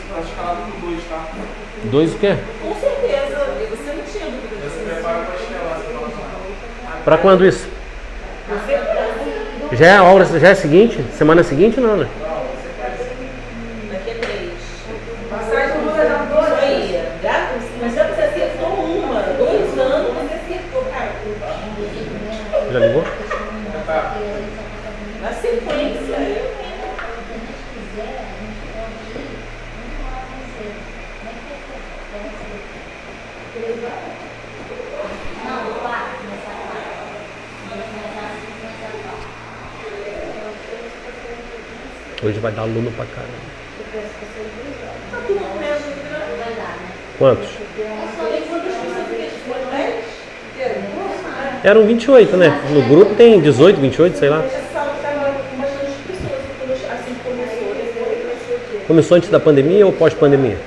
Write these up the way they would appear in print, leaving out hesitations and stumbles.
Pra escalar com 2, tá? 2 o quê? Com certeza. Você não tinha dúvida disso. Você prepara pra estelar, você fala assim. Pra quando isso? Você Já é a hora, já é a seguinte? Semana seguinte não, né? daqui a 3. Passagem não vai dar 2 aí. Mas já que você acertou uma, 2 anos, você acertou, cara. Já ligou? Na sequência, Hoje vai dar aluno pra caramba. tá tudo mesmo, né? Quantos? Tem quantas pessoas que foram 10? Eram 28, né? No grupo tem 18, 28, sei lá. Essa sala está com bastante pessoas, assim que começou. Começou antes da pandemia ou pós-pandemia?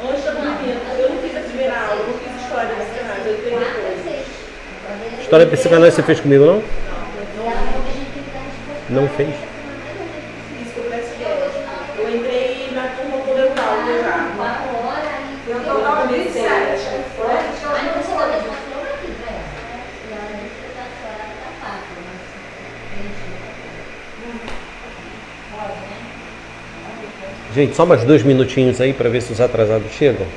Antes da pandemia, eu não fiz a primeira aula, eu não fiz história da psicanálise, eu entrei depois. História da psicanálise você fez comigo, não? Não fez? Isso que eu peço ideia. Eu entrei na turma colegial já. Eu estou na 2007. Gente, só mais 2 minutinhos aí para ver se os atrasados chegam.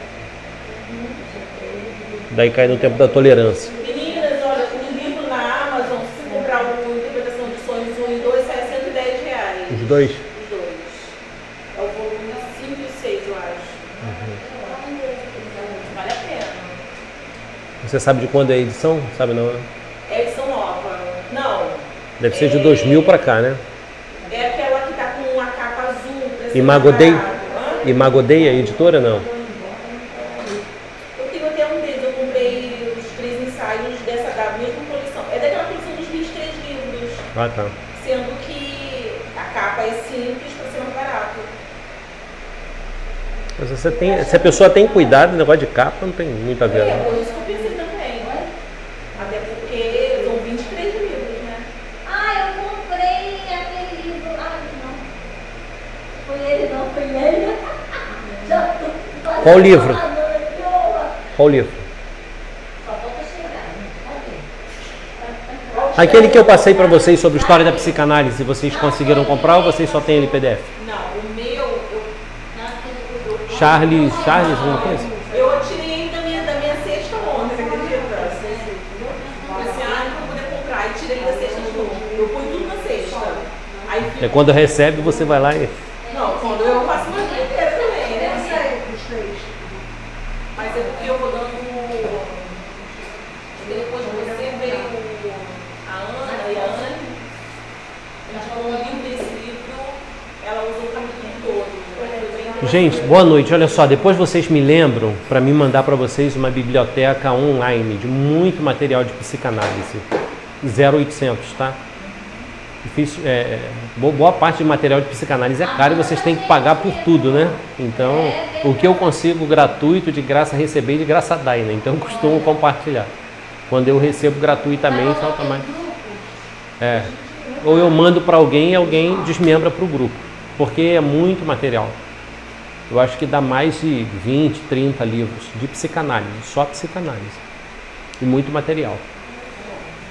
Daí cai no tempo da tolerância. Meninas, olha, o livro na Amazon, se você comprar o Interpretação de Sonhos 1 e 2, sai R$110. Os dois? Os dois. É o volume 5 e 6, eu acho. Vale a pena. Você sabe de quando é a edição? Sabe não, né? É edição nova. Não. Deve ser de 2000 para cá, né? É aquela que tá com a capa azul. Imagodei? Imagodei, a editora, não? Eu tenho até um deles, eu comprei os 3 ensaios da mesma coleção. É daquela coleção dos 23 livros. Ah, tá. Sendo que a capa é simples para ser mais barato. Mas você tem, se a pessoa tem cuidado, o negócio de capa não tem muito a ver, É, né? por isso que eu pensei também. Até porque são 23 livros, né? Ah, eu comprei aquele livro. Ah, não. Foi ele, não, foi ele. Já tô quase Qual livro? falando, boa. Qual livro? Só falta chegar, né? Aquele que eu passei para vocês sobre história da psicanálise, vocês conseguiram comprar ou vocês só têm ele PDF? Não, o meu, Charles, alguma coisa? eu tirei da minha cesta ontem, você acredita? Esse ano para poder comprar e tirei da cesta de novo. Eu pus tudo na cesta. Aí fica... É quando recebe, você vai lá e... Não, quando eu faço uma vida inteira também, né? Mas é porque eu vou dando. Depois de você veio a Ana e a Anne. A gente falou no livro desse livro, ela usou o capítulo todo. Gente, boa noite. Olha só, depois vocês me lembram para me mandar para vocês uma biblioteca online de muito material de psicanálise. 0800, tá? Boa parte de material de psicanálise é caro e vocês têm que pagar por tudo, né? Então, o que eu consigo gratuito, de graça receber, de graça dar, né? Então, eu costumo compartilhar. Quando eu recebo gratuitamente, automaticamente. Ou eu mando para alguém e alguém desmembra para o grupo, porque é muito material. Eu acho que dá mais de 20, 30 livros de psicanálise, só psicanálise. E muito material.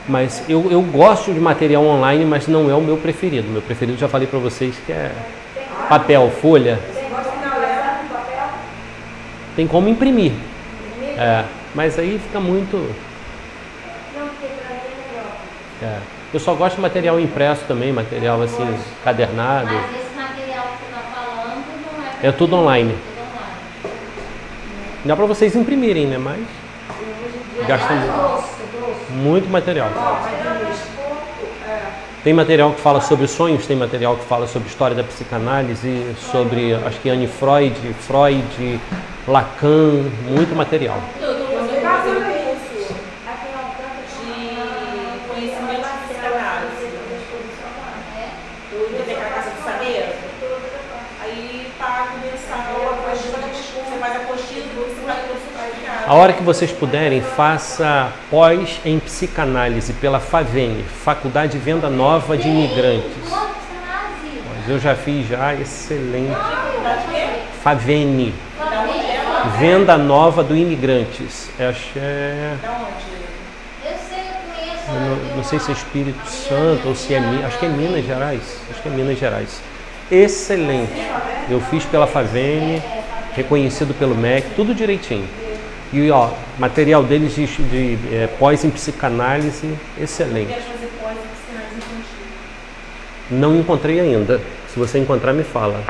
Mas eu gosto de material online, mas não é o meu preferido. Meu preferido, já falei para vocês, que é papel, folha. Tem como imprimir. Mas aí fica muito... Eu só gosto de material impresso também, material assim, cadernado. Mas esse material que você está falando não é... É tudo online. Dá para vocês imprimirem, né? Mas gastam muito material. Tem material que fala sobre sonhos, tem material que fala sobre história da psicanálise, sobre, acho que Anne Freud, Lacan, muito material. A hora que vocês puderem, faça pós em psicanálise pela FAVEM, Faculdade Venda Nova de Imigrantes. Mas eu já fiz já, excelente. Favene. Da onde é? Venda Nova do Imigrantes. Acho que é... Da onde? Eu sei, eu conheço. Não sei se é Espírito Santo ou se é Minas. Acho que é Minas Gerais. Acho que é Minas Gerais. Excelente. Eu fiz pela Favene, reconhecido pelo MEC, tudo direitinho. E ó, material deles de pós em psicanálise, excelente. Eu quero fazer pós em psicanálise infantil. Não encontrei ainda. Se você encontrar, me fala.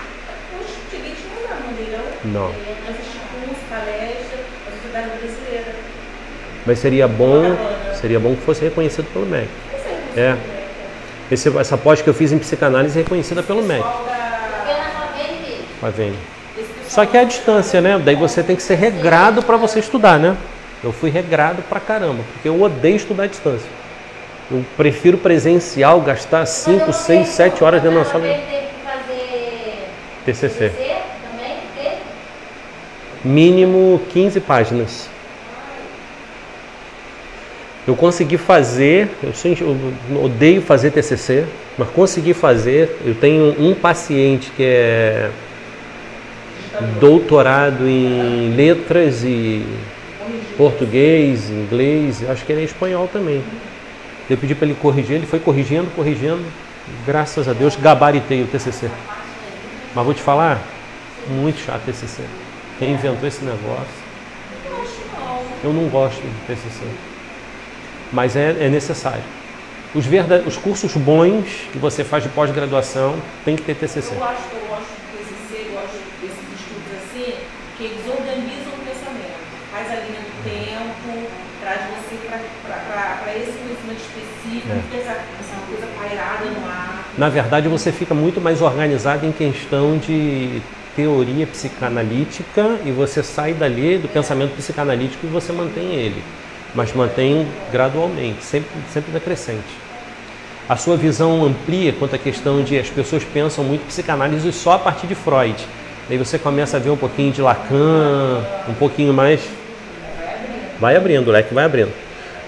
Eu cheguei te mandar, Mandeirão. Não. Eu assisti curso, palestra, a sociedade brasileira. Mas seria bom que fosse reconhecido pelo MEC. É. Essa pós que eu fiz em psicanálise é reconhecida pelo MEC. Porque na favela mesmo. Favene. Só que é a distância, né? Daí você tem que ser regrado para você estudar, né? Eu fui regrado pra caramba, porque eu odeio estudar à distância. Eu prefiro presencial, gastar 5, 6, 7 horas dentro da sala. Teve que fazer TCC. também, teve? Mínimo 15 páginas. Eu consegui fazer, eu odeio fazer TCC, mas consegui fazer. Eu tenho um paciente que é doutorado em letras e português, inglês, acho que ele é espanhol também. Eu pedi para ele corrigir, ele foi corrigindo, graças a Deus, gabaritei o TCC. Mas vou te falar, muito chato TCC. Quem inventou esse negócio? Eu não gosto de TCC. Mas é necessário. Os cursos bons que você faz de pós-graduação tem que ter TCC. Eu gosto do TCC, gosto desses estudos assim, que eles organizam o pensamento, faz a linha do tempo, traz você para esse conhecimento específico, essa coisa pairada no ar. Na verdade, você fica muito mais organizado em questão de teoria psicanalítica e você sai dali do pensamento psicanalítico e você mantém ele, mas mantém gradualmente, sempre decrescente. A sua visão amplia quanto à questão de as pessoas pensam muito psicanálise só a partir de Freud. Aí você começa a ver um pouquinho de Lacan, um pouquinho mais... Vai abrindo, o leque vai abrindo.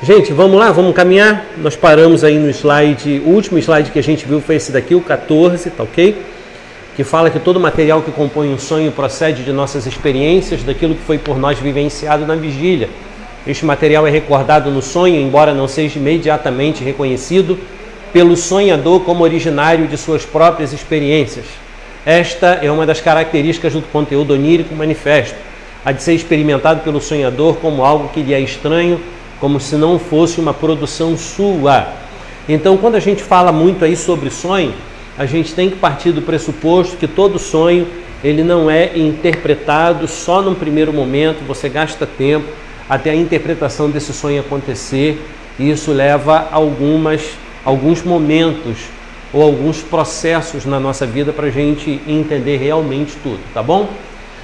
Gente, vamos lá, vamos caminhar. Nós paramos aí no slide, o último slide que a gente viu foi esse daqui, o 14, tá ok? Que fala que todo material que compõe um sonho procede de nossas experiências, daquilo que foi por nós vivenciado na vigília. Este material é recordado no sonho, embora não seja imediatamente reconhecido pelo sonhador como originário de suas próprias experiências. Esta é uma das características do conteúdo onírico manifesto, a de ser experimentado pelo sonhador como algo que lhe é estranho, como se não fosse uma produção sua. Então, quando a gente fala muito aí sobre sonho, a gente tem que partir do pressuposto que todo sonho, ele não é interpretado só num primeiro momento, você gasta tempo até a interpretação desse sonho acontecer, e isso leva alguns momentos ou alguns processos na nossa vida para a gente entender realmente tudo, tá bom?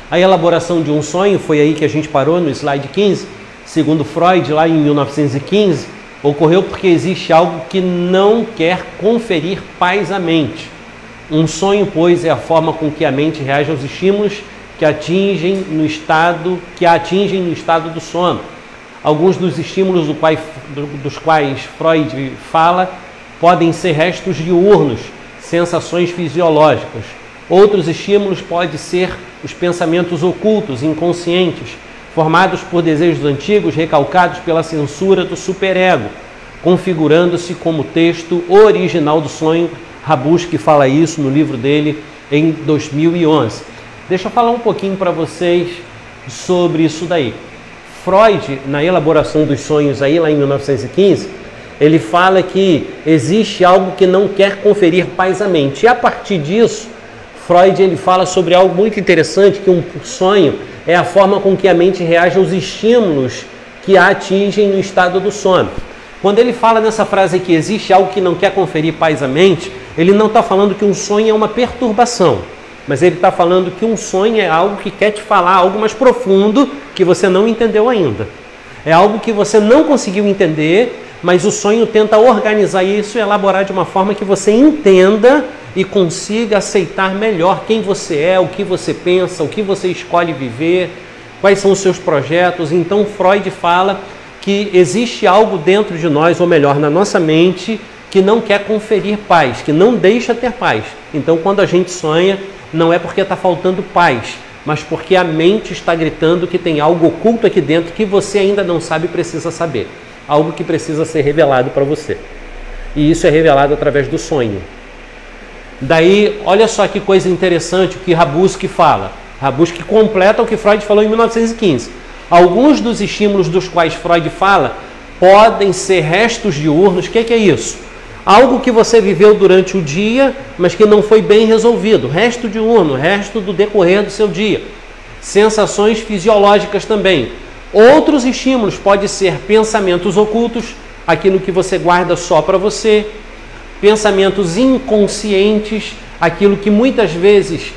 A elaboração de um sonho, foi aí que a gente parou no slide 15, segundo Freud, lá em 1915, ocorreu porque existe algo que não quer conferir paz à mente. Um sonho, pois, é a forma com que a mente reage aos estímulos que a atingem no estado do sono. Alguns dos estímulos dos quais Freud fala podem ser restos diurnos, sensações fisiológicas. Outros estímulos podem ser os pensamentos ocultos, inconscientes, formados por desejos antigos, recalcados pela censura do superego, configurando-se como texto original do sonho. Rabuski fala isso no livro dele em 2011. Deixa eu falar um pouquinho para vocês sobre isso daí. Freud, na elaboração dos sonhos aí, lá em 1915, ele fala que existe algo que não quer conferir paz à mente. E a partir disso, Freud ele fala sobre algo muito interessante, que um sonho é a forma com que a mente reage aos estímulos que a atingem no estado do sono. Quando ele fala nessa frase que existe algo que não quer conferir paz à mente, ele não está falando que um sonho é uma perturbação, mas ele está falando que um sonho é algo que quer te falar algo mais profundo que você não entendeu ainda. É algo que você não conseguiu entender, mas o sonho tenta organizar isso e elaborar de uma forma que você entenda e consiga aceitar melhor quem você é, o que você pensa, o que você escolhe viver, quais são os seus projetos. Então Freud fala que existe algo dentro de nós, ou melhor, na nossa mente, que não quer conferir paz, que não deixa ter paz. Então quando a gente sonha, não é porque está faltando paz, mas porque a mente está gritando que tem algo oculto aqui dentro que você ainda não sabe e precisa saber. Algo que precisa ser revelado para você. E isso é revelado através do sonho. Daí, olha só que coisa interessante o que Rabuski fala. Rabuski completa o que Freud falou em 1915. Alguns dos estímulos dos quais Freud fala podem ser restos diurnos. O que é isso? Algo que você viveu durante o dia, mas que não foi bem resolvido. Resto diurno, resto do decorrer do seu dia. Sensações fisiológicas também. Outros estímulos podem ser pensamentos ocultos, aquilo que você guarda só para você. Pensamentos inconscientes, aquilo que muitas vezes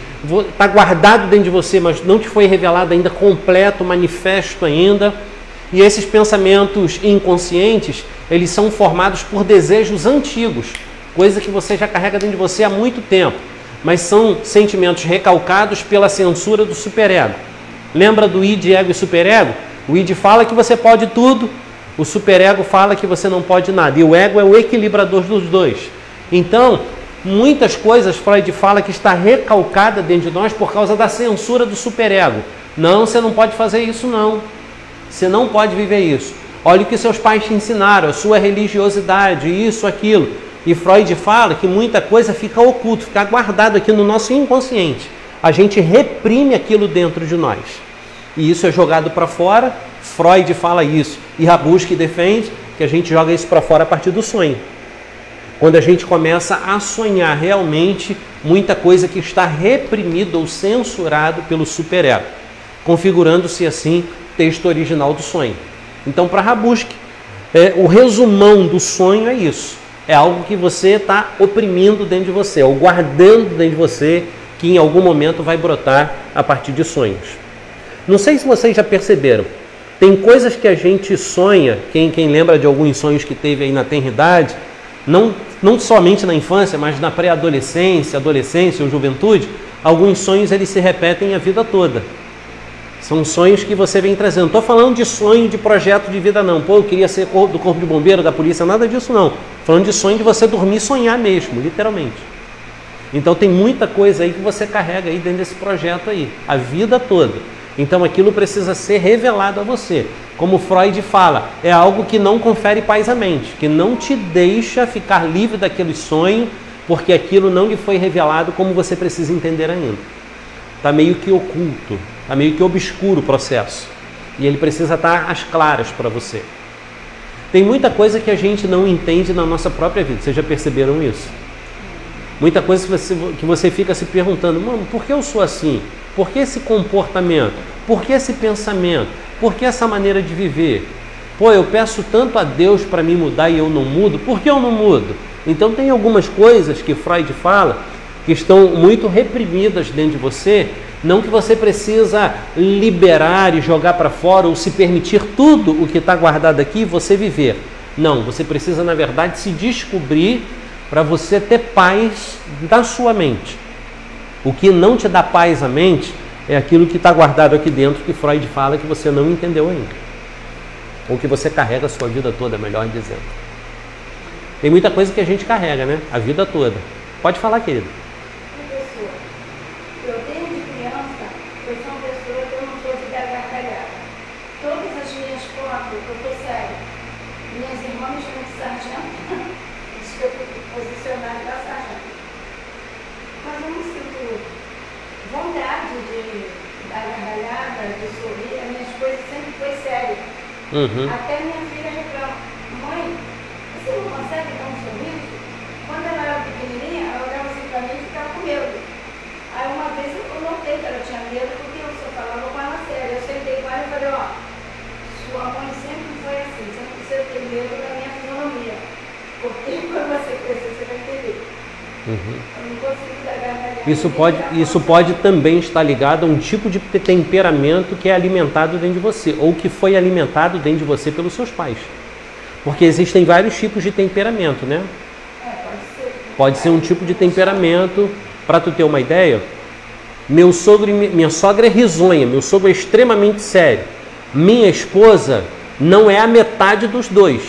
está guardado dentro de você, mas não te foi revelado ainda completo, manifesto ainda. E esses pensamentos inconscientes, eles são formados por desejos antigos, coisa que você já carrega dentro de você há muito tempo, mas são sentimentos recalcados pela censura do superego. Lembra do id, ego e superego? O id fala que você pode tudo, o superego fala que você não pode nada, e o ego é o equilibrador dos dois. Então, muitas coisas Freud fala que está recalcada dentro de nós por causa da censura do superego. Não, você não pode fazer isso não. Você não pode viver isso. Olha o que seus pais te ensinaram, a sua religiosidade, isso, aquilo. E Freud fala que muita coisa fica oculto, fica guardado aqui no nosso inconsciente. A gente reprime aquilo dentro de nós. E isso é jogado para fora. Freud fala isso. E Rabuski defende que a gente joga isso para fora a partir do sonho. Quando a gente começa a sonhar realmente muita coisa que está reprimida ou censurado pelo superego, configurando-se assim o texto original do sonho. Então, para Rabuski, o resumão do sonho é isso. É algo que você está oprimindo dentro de você, ou guardando dentro de você, que em algum momento vai brotar a partir de sonhos. Não sei se vocês já perceberam, tem coisas que a gente sonha, quem lembra de alguns sonhos que teve aí na tenridade, não somente na infância, mas na pré-adolescência, adolescência ou juventude, alguns sonhos eles se repetem a vida toda. São sonhos que você vem trazendo. Não estou falando de sonho de projeto de vida não. Pô, eu queria ser do corpo de bombeiro, da polícia, nada disso não. Falando de sonho de você dormir e sonhar mesmo, literalmente. Então tem muita coisa aí que você carrega aí dentro desse projeto aí, a vida toda. Então aquilo precisa ser revelado a você. Como Freud fala, é algo que não confere paz à mente, que não te deixa ficar livre daquele sonho, porque aquilo não lhe foi revelado como você precisa entender ainda. Está meio que oculto, está meio que obscuro o processo. E ele precisa estar às claras para você. Tem muita coisa que a gente não entende na nossa própria vida. Vocês já perceberam isso? Muita coisa que você fica se perguntando, mano, por que eu sou assim? Por que esse comportamento? Por que esse pensamento? Por que essa maneira de viver? Pô, eu peço tanto a Deus para me mudar e eu não mudo. Por que eu não mudo? Então tem algumas coisas que Freud fala que estão muito reprimidas dentro de você, não que você precisa liberar e jogar para fora ou se permitir tudo o que está guardado aqui você viver. Não, você precisa na verdade se descobrir para você ter paz da sua mente. O que não te dá paz à mente é aquilo que está guardado aqui dentro que Freud fala que você não entendeu ainda. Ou que você carrega a sua vida toda, melhor dizendo. Tem muita coisa que a gente carrega, né? A vida toda. Pode falar, querido. Eu desde criança, eu sou uma pessoa que eu não sou de gargalhada. Todas as minhas fotos, eu estou séria. Minhas irmãs me chamam de sargento. Diz que eu fui posicionada da sargento. Mas eu não sinto vontade de dar gargalhada, de sorrir. As minhas coisas sempre foi séria. Até minha filha reclama, mãe, você não consegue dar um sorriso? Quando ela era pequenininha, ela olhava assim para mim e ficava com medo. Aí uma vez eu notei que ela tinha medo porque eu só falava com ela séria. Eu sentei com ela e falei, ó, sua mãe sempre foi assim, você não precisa ter medo da minha fisionomia. Porque quando você crescer, você vai entender. Eu não consigo dar gargalhada. Isso pode também estar ligado a um tipo de temperamento que é alimentado dentro de você, ou que foi alimentado dentro de você pelos seus pais. Porque existem vários tipos de temperamento, né? Pode ser. Pode ser um tipo de temperamento. Para tu ter uma ideia, minha sogra é risonha, meu sogro é extremamente sério. Minha esposa não é a metade dos dois,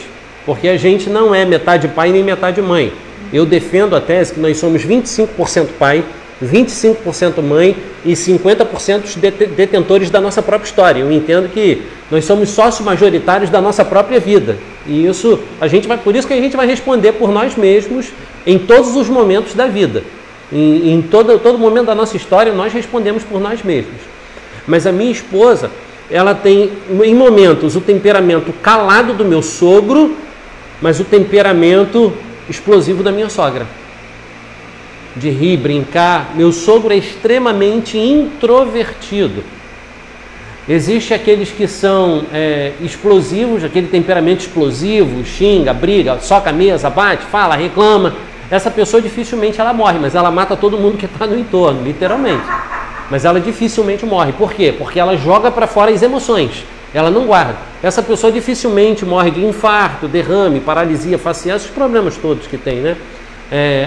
porque a gente não é metade pai nem metade mãe. Eu defendo a tese que nós somos 25% pai 25% mãe e 50% os detentores da nossa própria história. Eu entendo que nós somos sócios majoritários da nossa própria vida. E isso por isso que a gente vai responder por nós mesmos em todos os momentos da vida. Em todo momento da nossa história, nós respondemos por nós mesmos. Mas a minha esposa, ela tem, em momentos, o temperamento calado do meu sogro, mas o temperamento explosivo da minha sogra. De rir, brincar. Meu sogro é extremamente introvertido. Existe aqueles que são explosivos, aquele temperamento explosivo, xinga, briga, soca a mesa, bate, fala, reclama. Essa pessoa dificilmente ela morre, mas ela mata todo mundo que está no entorno, literalmente. Mas ela dificilmente morre. Por quê? Porque ela joga para fora as emoções. Ela não guarda. Essa pessoa dificilmente morre de infarto, derrame, paralisia facial, esses problemas todos que tem, né?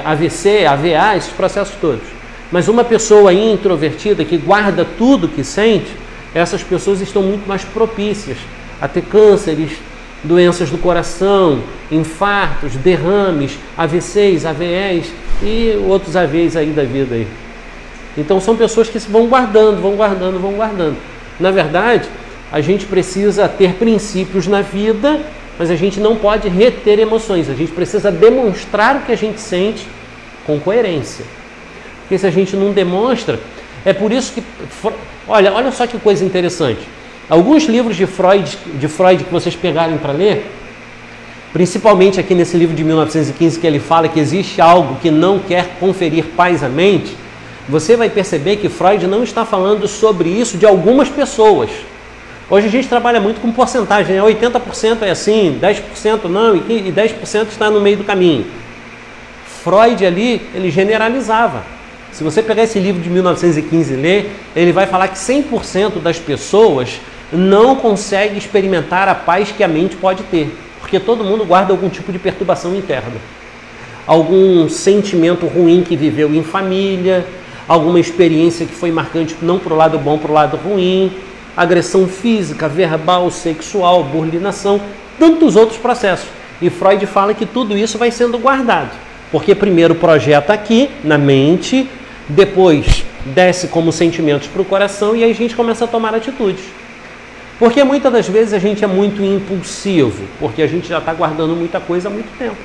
AVC, AVA, esses processos todos. Mas uma pessoa introvertida que guarda tudo que sente, essas pessoas estão muito mais propícias a ter cânceres, doenças do coração, infartos, derrames, AVCs, AVEs e outros AVs aí da vida aí. Então são pessoas que vão guardando. Na verdade, a gente precisa ter princípios na vida, mas a gente não pode reter emoções. A gente precisa demonstrar o que a gente sente com coerência. Porque se a gente não demonstra, é por isso que... Olha só que coisa interessante. Alguns livros de Freud que vocês pegarem para ler, principalmente aqui nesse livro de 1915, que ele fala que existe algo que não quer conferir paz à mente, você vai perceber que Freud não está falando sobre isso de algumas pessoas. Hoje a gente trabalha muito com porcentagem, 80% é assim, 10% não, e 10% está no meio do caminho. Freud ali, ele generalizava. Se você pegar esse livro de 1915 e ler, ele vai falar que 100% das pessoas não consegue experimentar a paz que a mente pode ter, porque todo mundo guarda algum tipo de perturbação interna. Algum sentimento ruim que viveu em família, alguma experiência que foi marcante não para o lado bom, para o lado ruim, agressão física, verbal, sexual, burlinação, tantos outros processos. E Freud fala que tudo isso vai sendo guardado, porque primeiro projeta aqui na mente, depois desce como sentimentos para o coração e aí a gente começa a tomar atitudes. Porque muitas das vezes a gente é muito impulsivo, porque a gente já está guardando muita coisa há muito tempo.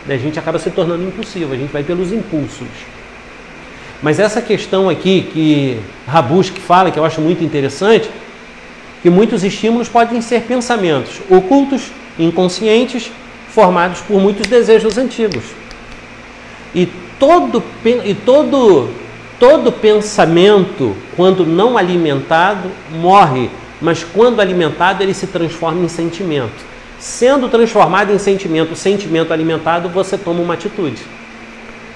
A gente acaba se tornando impulsivo, a gente vai pelos impulsos. Mas essa questão aqui que Rabushkin fala, que eu acho muito interessante, que muitos estímulos podem ser pensamentos ocultos, inconscientes, formados por muitos desejos antigos. E todo pensamento, quando não alimentado, morre, mas quando alimentado, ele se transforma em sentimento. Sendo transformado em sentimento, sentimento alimentado, você toma uma atitude.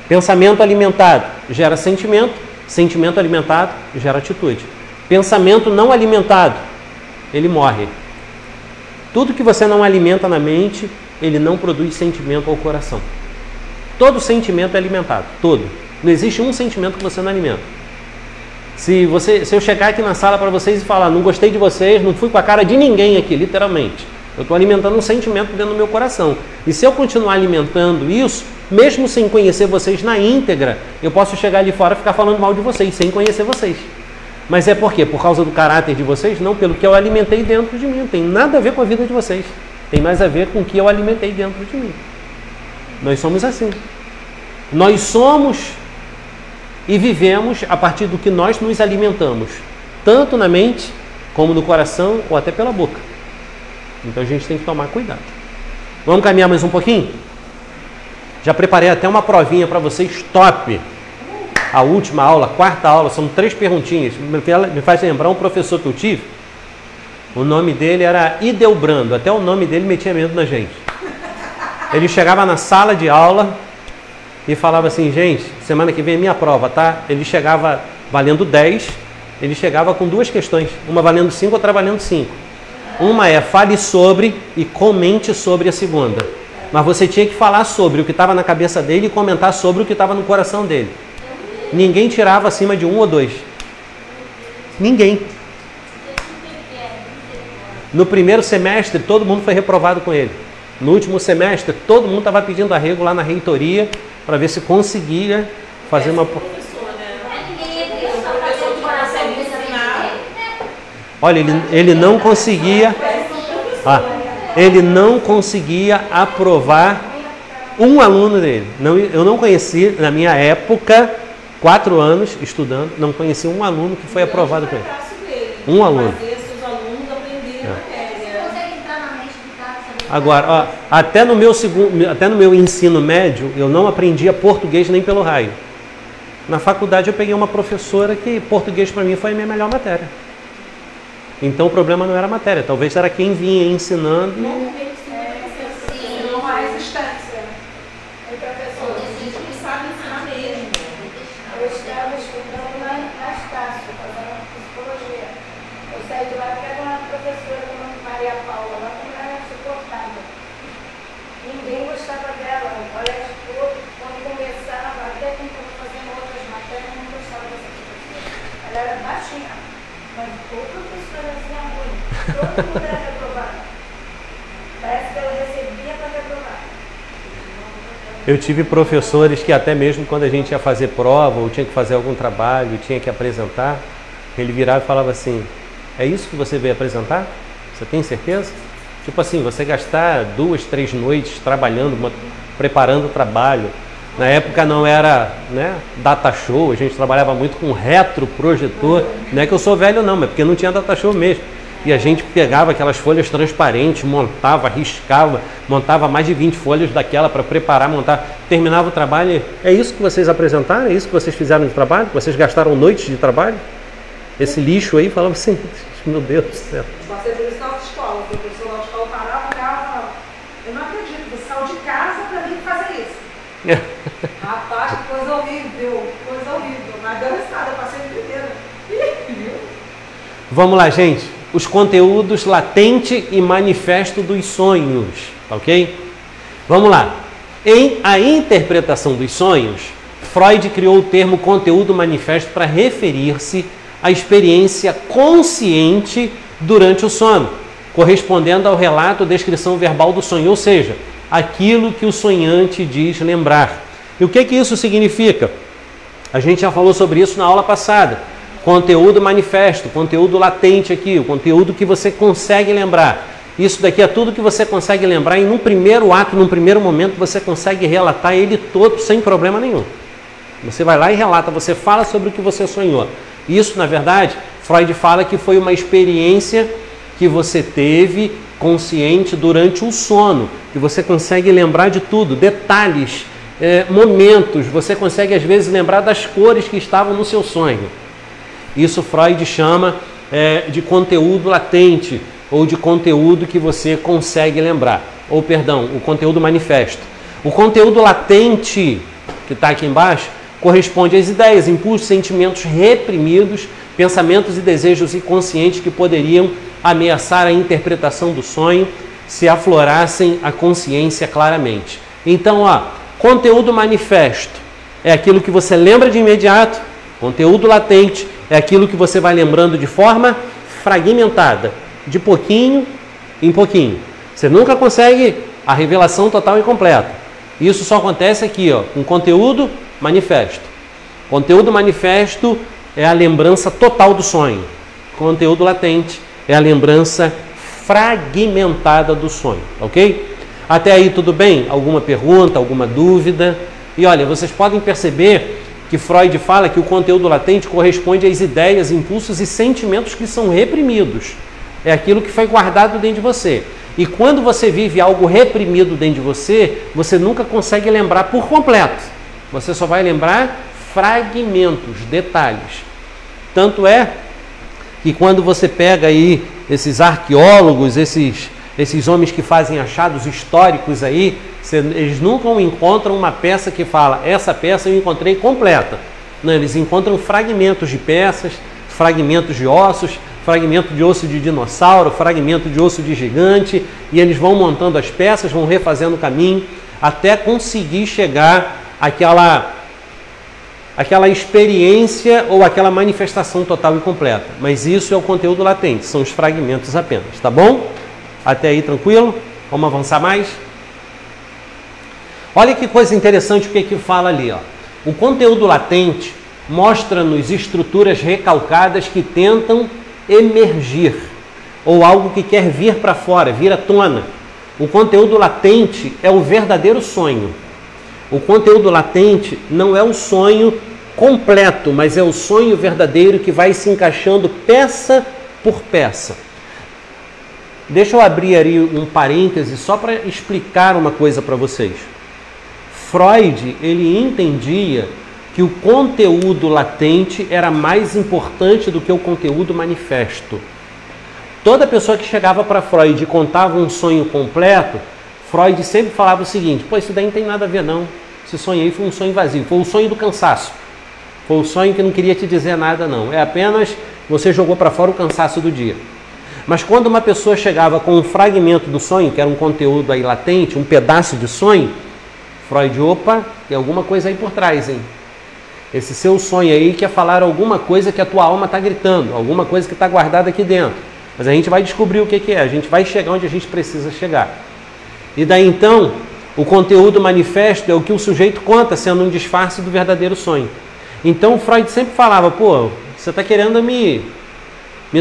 Pensamento alimentado gera sentimento, sentimento alimentado gera atitude. Pensamento não alimentado, ele morre. Tudo que você não alimenta na mente, ele não produz sentimento ao coração. Todo sentimento é alimentado, todo. Não existe um sentimento que você não alimenta. Se eu chegar aqui na sala para vocês e falar, não gostei de vocês, não fui com a cara de ninguém aqui, literalmente. Eu estou alimentando um sentimento dentro do meu coração. E se eu continuar alimentando isso, mesmo sem conhecer vocês na íntegra, eu posso chegar ali fora e ficar falando mal de vocês, sem conhecer vocês. Mas é por quê? Por causa do caráter de vocês? Não, pelo que eu alimentei dentro de mim. Não tem nada a ver com a vida de vocês. Tem mais a ver com o que eu alimentei dentro de mim. Nós somos assim. Nós somos e vivemos a partir do que nós nos alimentamos, tanto na mente, como no coração, ou até pela boca. Então a gente tem que tomar cuidado. Vamos caminhar mais um pouquinho? Já preparei até uma provinha para vocês, top! A última aula, a quarta aula, são 3 perguntinhas. Me faz lembrar um professor que eu tive. O nome dele era Idelbrando, até o nome dele metia medo na gente. Ele chegava na sala de aula e falava assim, gente, semana que vem é minha prova, tá? Ele chegava valendo 10, ele chegava com 2 questões, uma valendo 5, outra valendo 5. Uma é, fale sobre e comente sobre a segunda. Mas você tinha que falar sobre o que estava na cabeça dele e comentar sobre o que estava no coração dele. Ninguém tirava acima de 1 ou 2. Ninguém. No primeiro semestre, todo mundo foi reprovado com ele. No último semestre, todo mundo estava pedindo arrego lá na reitoria para ver se conseguia fazer uma... Olha, ele não conseguia, ele não conseguia aprovar um aluno dele. Eu não conheci, na minha época, 4 anos estudando, não conheci um aluno que foi aprovado com ele. Um aluno. Agora, ó, até no meu ensino médio, eu não aprendia português nem pelo raio. Na faculdade eu peguei uma professora que português para mim foi a minha melhor matéria. Então o problema não era a matéria, talvez era quem vinha ensinando. Não há existência. O professor, A gente não sabe ensinar mesmo. eu estava estudando na Estácio, fazendo psicologia. Eu saí de lá porque era uma professora como Maria Paula, lá como era insuportável. Ninguém gostava dela, o colégio todo, quando começava, até quem estava fazendo outras matérias, não gostava dessa professora. Ela era baixinha, mas o professor fazia ruim. Todo mundo era reprovado. Parece que ela recebia para reprovar. Eu tive professores que até mesmo quando a gente ia fazer prova ou tinha que fazer algum trabalho, tinha que apresentar, ele virava e falava assim: é isso que você veio apresentar? Você tem certeza? Tipo assim, você gastar 2, 3 noites trabalhando, preparando o trabalho. Na época não era, né, data show, a gente trabalhava muito com retroprojetor. Não é que eu sou velho não, mas porque não tinha data show mesmo. E a gente pegava aquelas folhas transparentes, montava, riscava, montava mais de 20 folhas daquela para preparar, montar. Terminava o trabalho e, é isso que vocês apresentaram? É isso que vocês fizeram de trabalho? Vocês gastaram noites de trabalho? Esse lixo aí, falava assim, meu Deus do céu. Passei por isso na autoescola, o professor da autoescola parava e falava: eu não acredito, você saiu de casa para vir fazer isso. Rapaz, que coisa horrível, mas deu resultado, eu passei o dia inteiro. Vamos lá, gente. Os conteúdos latente e manifesto dos sonhos, ok? Vamos lá. Em A Interpretação dos Sonhos, Freud criou o termo conteúdo manifesto para referir-se à experiência consciente durante o sono, correspondendo ao relato ou descrição verbal do sonho, ou seja, aquilo que o sonhante diz lembrar. E o que isso significa? A gente já falou sobre isso na aula passada. Conteúdo manifesto, conteúdo latente aqui, o conteúdo que você consegue lembrar. Isso daqui é tudo que você consegue lembrar e num primeiro ato, num primeiro momento, você consegue relatar ele todo sem problema nenhum. Você vai lá e relata, você fala sobre o que você sonhou. Isso, na verdade, Freud fala que foi uma experiência que você teve consciente durante o sono, que você consegue lembrar de tudo, detalhes, momentos, você consegue às vezes lembrar das cores que estavam no seu sonho. Isso Freud chama de conteúdo latente, ou de conteúdo que você consegue lembrar, ou perdão, o conteúdo manifesto. O conteúdo latente, que está aqui embaixo, corresponde às ideias, impulsos, sentimentos reprimidos, pensamentos e desejos inconscientes que poderiam ameaçar a interpretação do sonho se aflorassem a consciência claramente. Então, conteúdo manifesto é aquilo que você lembra de imediato, conteúdo latente é aquilo que você vai lembrando de forma fragmentada, de pouquinho em pouquinho. Você nunca consegue a revelação total e completa. Isso só acontece aqui, com conteúdo manifesto. Conteúdo manifesto é a lembrança total do sonho. Conteúdo latente é a lembrança fragmentada do sonho, ok? Até aí tudo bem? Alguma pergunta, alguma dúvida? E olha, vocês podem perceber que Freud fala que o conteúdo latente corresponde às ideias, impulsos e sentimentos que são reprimidos. É aquilo que foi guardado dentro de você. E quando você vive algo reprimido dentro de você, você nunca consegue lembrar por completo. Você só vai lembrar fragmentos, detalhes. Tanto é que quando você pega aí esses arqueólogos, esses homens que fazem achados históricos aí, eles nunca encontram uma peça que fala, essa peça eu encontrei completa. Não, eles encontram fragmentos de peças, fragmentos de ossos, fragmento de osso de dinossauro, fragmento de osso de gigante, e eles vão montando as peças, vão refazendo o caminho, até conseguir chegar àquela experiência ou aquela manifestação total e completa. Mas isso é o conteúdo latente, são os fragmentos apenas, tá bom? Até aí tranquilo? Vamos avançar mais? Olha que coisa interessante o que fala ali, ó. O conteúdo latente mostra-nos estruturas recalcadas que tentam emergir, ou algo que quer vir para fora, vir à tona. O conteúdo latente é o verdadeiro sonho. O conteúdo latente não é o sonho completo, mas é o sonho verdadeiro que vai se encaixando peça por peça. Deixa eu abrir aí um parêntese só para explicar uma coisa para vocês. Freud, ele entendia que o conteúdo latente era mais importante do que o conteúdo manifesto. Toda pessoa que chegava para Freud e contava um sonho completo, Freud sempre falava o seguinte: pô, isso daí não tem nada a ver não. Esse sonho aí foi um sonho vazio, foi o sonho do cansaço. Foi o sonho que não queria te dizer nada não. É apenas você jogou para fora o cansaço do dia. Mas quando uma pessoa chegava com um fragmento do sonho, que era um conteúdo aí latente, um pedaço de sonho, Freud, opa, tem alguma coisa aí por trás, hein? Esse seu sonho aí quer falar alguma coisa que a tua alma está gritando, alguma coisa que está guardada aqui dentro. Mas a gente vai descobrir o que é, a gente vai chegar onde a gente precisa chegar. E daí então, o conteúdo manifesto é o que o sujeito conta, sendo um disfarce do verdadeiro sonho. Então Freud sempre falava, pô, você está querendo me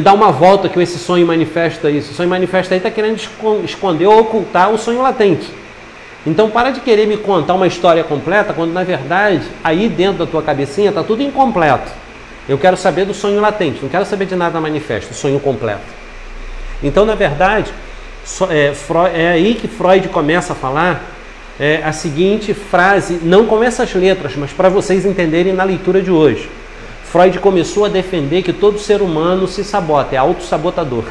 dar uma volta com esse sonho manifesto aí. Esse sonho manifesto aí está querendo esconder ou ocultar o sonho latente. Então para de querer me contar uma história completa, quando na verdade, aí dentro da tua cabecinha está tudo incompleto. Eu quero saber do sonho latente, não quero saber de nada manifesto, sonho completo. Então na verdade, é aí que Freud começa a falar a seguinte frase, não com essas letras, mas para vocês entenderem na leitura de hoje. Freud começou a defender que todo ser humano se sabota, é autossabotador.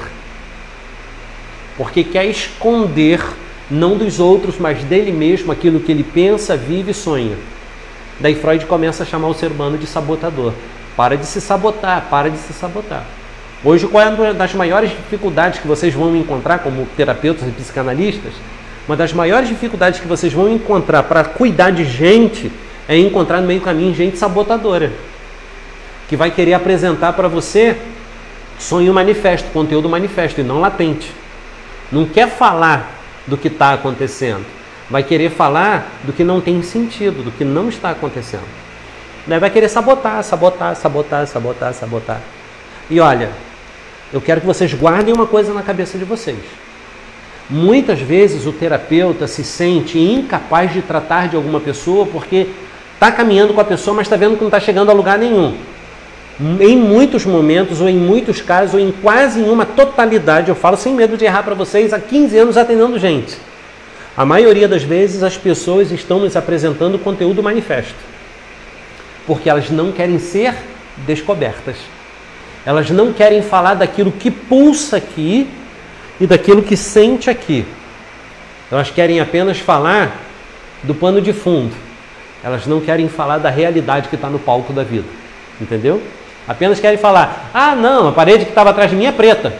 Porque quer esconder, não dos outros, mas dele mesmo, aquilo que ele pensa, vive e sonha. Daí Freud começa a chamar o ser humano de sabotador. Para de se sabotar, para de se sabotar. Hoje, qual é uma das maiores dificuldades que vocês vão encontrar como terapeutas e psicanalistas? Uma das maiores dificuldades que vocês vão encontrar para cuidar de gente é encontrar no meio do caminho gente sabotadora, que vai querer apresentar para você sonho manifesto, conteúdo manifesto e não latente. Não quer falar do que está acontecendo, vai querer falar do que não tem sentido, do que não está acontecendo. Daí vai querer sabotar. E olha, eu quero que vocês guardem uma coisa na cabeça de vocês. Muitas vezes o terapeuta se sente incapaz de tratar de alguma pessoa porque está caminhando com a pessoa, mas está vendo que não está chegando a lugar nenhum. Em muitos momentos, ou em muitos casos, ou em quase uma totalidade, eu falo sem medo de errar para vocês, há 15 anos atendendo gente. A maioria das vezes as pessoas estão nos apresentando conteúdo manifesto, porque elas não querem ser descobertas. Elas não querem falar daquilo que pulsa aqui e daquilo que sente aqui. Elas querem apenas falar do pano de fundo. Elas não querem falar da realidade que está no palco da vida. Entendeu? Apenas querem falar, ah não, a parede que estava atrás de mim é preta.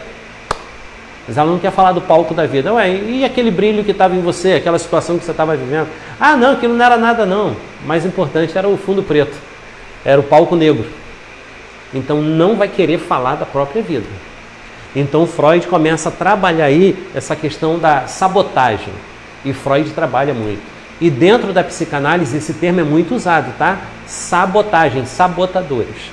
Mas ela não quer falar do palco da vida. Ué, e aquele brilho que estava em você, aquela situação que você estava vivendo? Ah não, aquilo não era nada não. O mais importante era o fundo preto. Era o palco negro. Então não vai querer falar da própria vida. Então Freud começa a trabalhar aí essa questão da sabotagem. E Freud trabalha muito. E dentro da psicanálise esse termo é muito usado, tá? Sabotagem, sabotadores.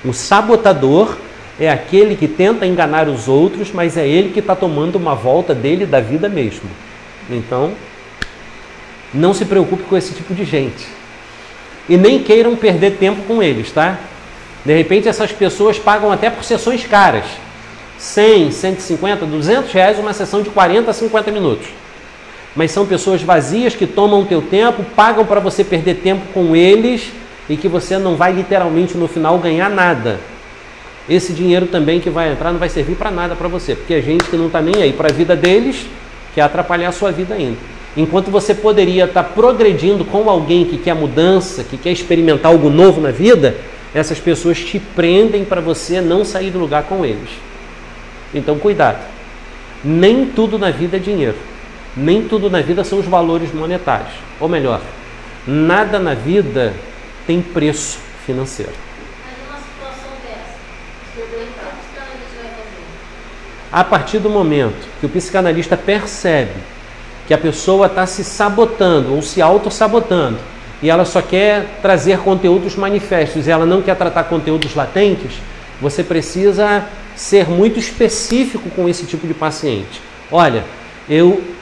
O sabotador é aquele que tenta enganar os outros, mas é ele que está tomando uma volta dele da vida mesmo. Então, não se preocupe com esse tipo de gente. E nem queiram perder tempo com eles, tá? De repente essas pessoas pagam até por sessões caras. 100, 150, 200 reais uma sessão de 40 a 50 minutos. Mas são pessoas vazias que tomam o teu tempo, pagam para você perder tempo com eles e que você não vai literalmente no final ganhar nada. Esse dinheiro também que vai entrar não vai servir para nada para você, porque é gente que não está nem aí para a vida deles, quer atrapalhar a sua vida ainda. Enquanto você poderia estar progredindo com alguém que quer mudança, que quer experimentar algo novo na vida, essas pessoas te prendem para você não sair do lugar com eles. Então cuidado. Nem tudo na vida é dinheiro. Nem tudo na vida são os valores monetários. Ou melhor, nada na vida tem preço financeiro. Mas numa situação dessa, se eu der o psicanalista vai fazer? A partir do momento que o psicanalista percebe que a pessoa está se sabotando ou se auto-sabotando e ela só quer trazer conteúdos manifestos e ela não quer tratar conteúdos latentes, você precisa ser muito específico com esse tipo de paciente. Olha,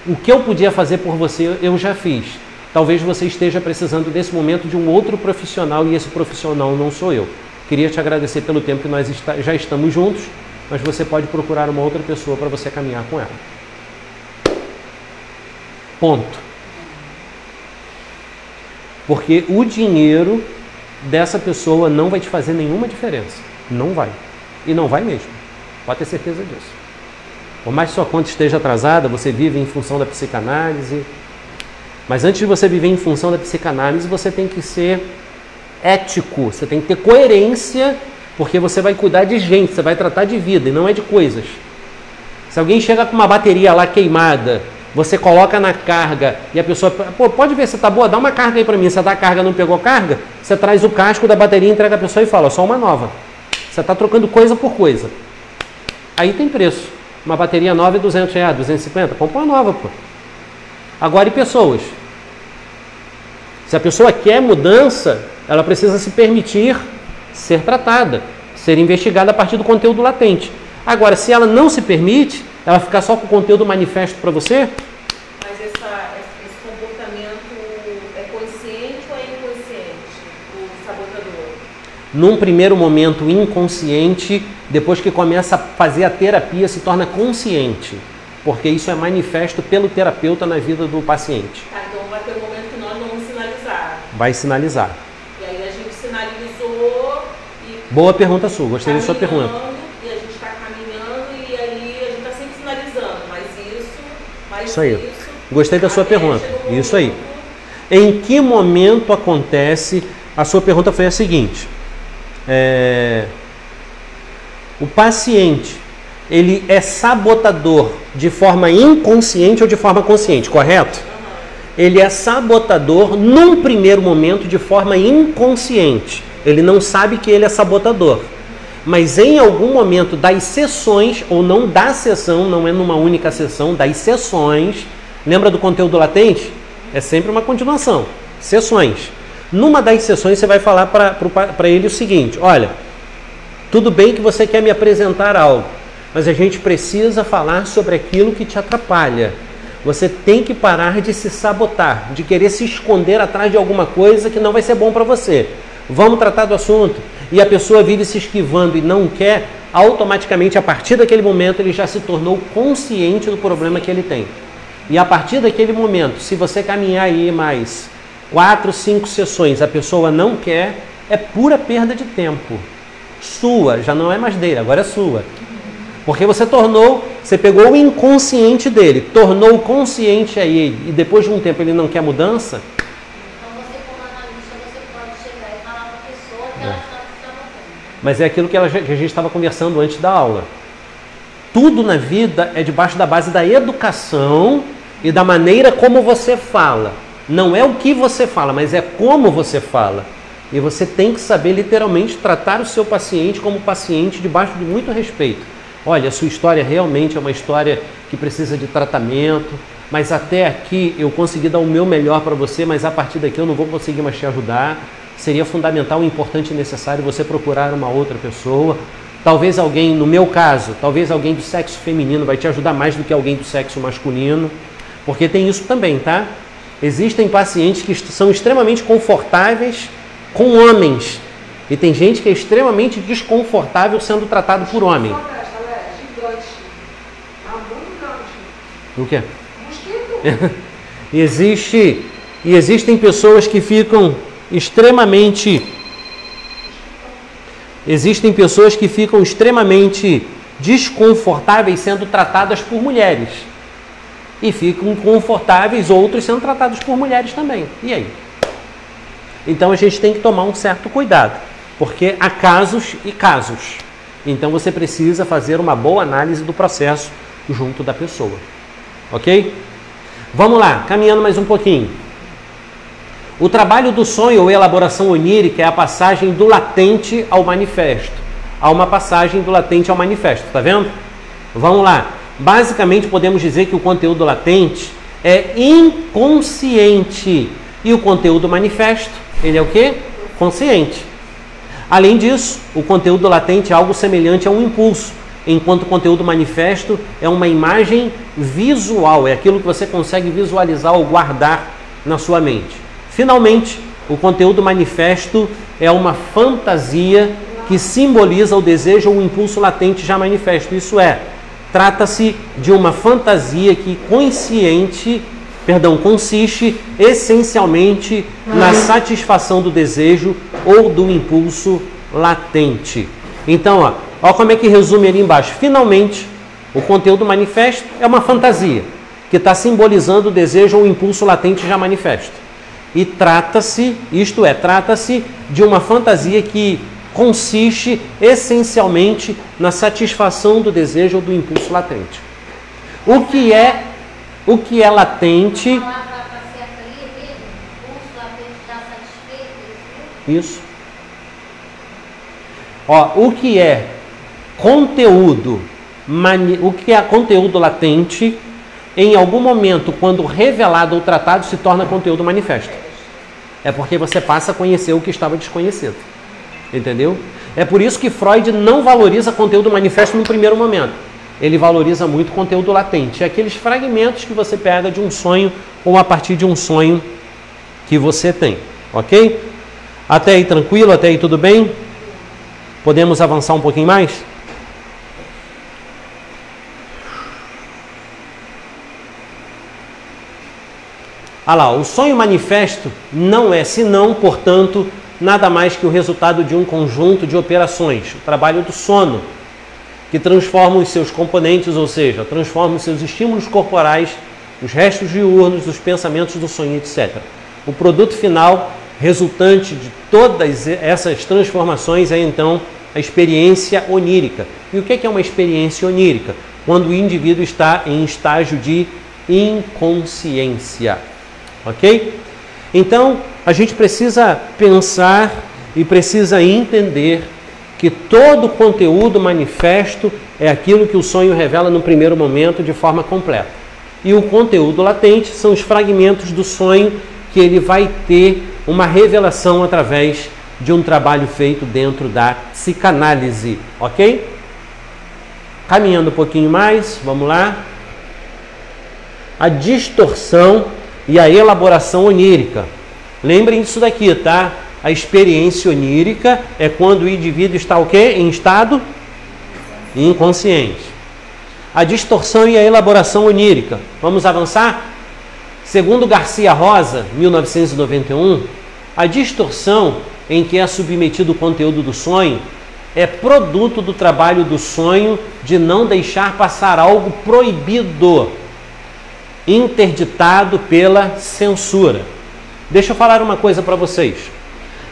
o que eu podia fazer por você, eu já fiz. Talvez você esteja precisando nesse momento de um outro profissional e esse profissional não sou eu. Queria te agradecer pelo tempo que nós já estamos juntos, mas você pode procurar uma outra pessoa para você caminhar com ela. Ponto. Porque o dinheiro dessa pessoa não vai te fazer nenhuma diferença. Não vai. E não vai mesmo. Pode ter certeza disso. Por mais que sua conta esteja atrasada, você vive em função da psicanálise. Mas antes de você viver em função da psicanálise, você tem que ser ético. Você tem que ter coerência, porque você vai cuidar de gente, você vai tratar de vida e não é de coisas. Se alguém chega com uma bateria lá queimada, você coloca na carga e a pessoa, pô, pode ver se tá boa, dá uma carga aí para mim. Se a da carga não pegou carga, você traz o casco da bateria, entrega a pessoa e fala, só uma nova. Você está trocando coisa por coisa. Aí tem preço. Uma bateria nova é R$200, 250, compra uma nova, pô. Agora, e pessoas? Se a pessoa quer mudança, ela precisa se permitir ser tratada, ser investigada a partir do conteúdo latente. Agora, se ela não se permite, ela ficar só com o conteúdo manifesto para você? Mas esse comportamento é consciente ou é inconsciente, o sabotador? Num primeiro momento inconsciente, depois que começa a fazer a terapia, se torna consciente. Porque isso é manifesto pelo terapeuta na vida do paciente. Tá, então vai ter um momento que nós vamos sinalizar. Vai sinalizar. E aí a gente sinalizou e... Boa pergunta sua, gostei da sua pergunta. E a gente está caminhando e aí a gente está sempre sinalizando, mas isso aí. Gostei da sua pergunta. Isso aí. Em que momento acontece? A sua pergunta foi a seguinte. O paciente, ele é sabotador de forma inconsciente ou de forma consciente, correto? Ele é sabotador num primeiro momento de forma inconsciente. Ele não sabe que ele é sabotador. Mas em algum momento das sessões, ou não da sessão, não é numa única sessão, das sessões, lembra do conteúdo latente? É sempre uma continuação. Sessões. Numa das sessões você vai falar para ele o seguinte, olha, tudo bem que você quer me apresentar algo, mas a gente precisa falar sobre aquilo que te atrapalha. Você tem que parar de se sabotar, de querer se esconder atrás de alguma coisa que não vai ser bom para você. Vamos tratar do assunto. E a pessoa vive se esquivando e não quer, automaticamente, a partir daquele momento, ele já se tornou consciente do problema que ele tem. E a partir daquele momento, se você caminhar aí mais 4, 5 sessões, a pessoa não quer, é pura perda de tempo. Sua, já não é mais dele, agora é sua. Porque você pegou o inconsciente dele, tornou consciente a ele, e depois de um tempo ele não quer mudança. Então você, como analista, você pode chegar e falar para a pessoa que ela está se sabotando. Mas é aquilo que a gente estava conversando antes da aula. Tudo na vida é debaixo da base da educação e da maneira como você fala. Não é o que você fala, mas é como você fala. E você tem que saber literalmente tratar o seu paciente como paciente debaixo de muito respeito. Olha, a sua história realmente é uma história que precisa de tratamento, mas até aqui eu consegui dar o meu melhor para você, mas a partir daqui eu não vou conseguir mais te ajudar. Seria fundamental, importante e necessário você procurar uma outra pessoa. Talvez alguém, no meu caso, talvez alguém do sexo feminino vai te ajudar mais do que alguém do sexo masculino, porque tem isso também, tá? Existem pacientes que são extremamente confortáveis com homens e tem gente que é extremamente desconfortável sendo tratado por homem. O quê? Existem pessoas que ficam extremamente desconfortáveis sendo tratadas por mulheres. E ficam confortáveis outros sendo tratados por mulheres também. E aí? Então a gente tem que tomar um certo cuidado, porque há casos e casos. Então você precisa fazer uma boa análise do processo junto da pessoa. Ok? Vamos lá, caminhando mais um pouquinho. O trabalho do sonho ou elaboração onírica é a passagem do latente ao manifesto. Há uma passagem do latente ao manifesto, tá vendo? Vamos lá. Basicamente podemos dizer que o conteúdo latente é inconsciente e o conteúdo manifesto, ele é o quê? Consciente. Além disso, o conteúdo latente é algo semelhante a um impulso. enquanto conteúdo manifesto é uma imagem visual, é aquilo que você consegue visualizar ou guardar na sua mente. Finalmente, o conteúdo manifesto é uma fantasia que simboliza o desejo ou o impulso latente já manifesto. Isso é, trata-se de uma fantasia que consiste essencialmente na satisfação do desejo ou do impulso latente. Então, ó como é que resume ali embaixo. Finalmente, o conteúdo manifesto é uma fantasia que está simbolizando o desejo ou o impulso latente já manifesto. E trata-se de uma fantasia que consiste essencialmente na satisfação do desejo ou do impulso latente. O que é latente? Isso. O que é conteúdo latente, em algum momento, quando revelado ou tratado, se torna conteúdo manifesto. É porque você passa a conhecer o que estava desconhecido. Entendeu? É por isso que Freud não valoriza conteúdo manifesto no primeiro momento. Ele valoriza muito conteúdo latente. É aqueles fragmentos que você pega de um sonho ou a partir de um sonho que você tem. Ok? Até aí tranquilo? Até aí tudo bem? Podemos avançar um pouquinho mais? O sonho manifesto não é senão, portanto, nada mais que o resultado de um conjunto de operações, o trabalho do sono, que transformam os seus componentes, ou seja, transformam os seus estímulos corporais, os restos diurnos, os pensamentos do sonho, etc. O produto final, resultante de todas essas transformações, é então a experiência onírica. E o que é uma experiência onírica? Quando o indivíduo está em estágio de inconsciência. Ok? Então, a gente precisa pensar e precisa entender que todo conteúdo manifesto é aquilo que o sonho revela no primeiro momento de forma completa. E o conteúdo latente são os fragmentos do sonho que ele vai ter uma revelação através de um trabalho feito dentro da psicanálise. Ok? Caminhando um pouquinho mais, vamos lá. A distorção e a elaboração onírica. Lembrem disso daqui, tá? A experiência onírica é quando o indivíduo está o quê? Em estado inconsciente. A distorção e a elaboração onírica. Vamos avançar? Segundo Garcia Rosa, 1991, a distorção em que é submetido o conteúdo do sonho é produto do trabalho do sonho de não deixar passar algo proibido, interditado pela censura. Deixa eu falar uma coisa para vocês.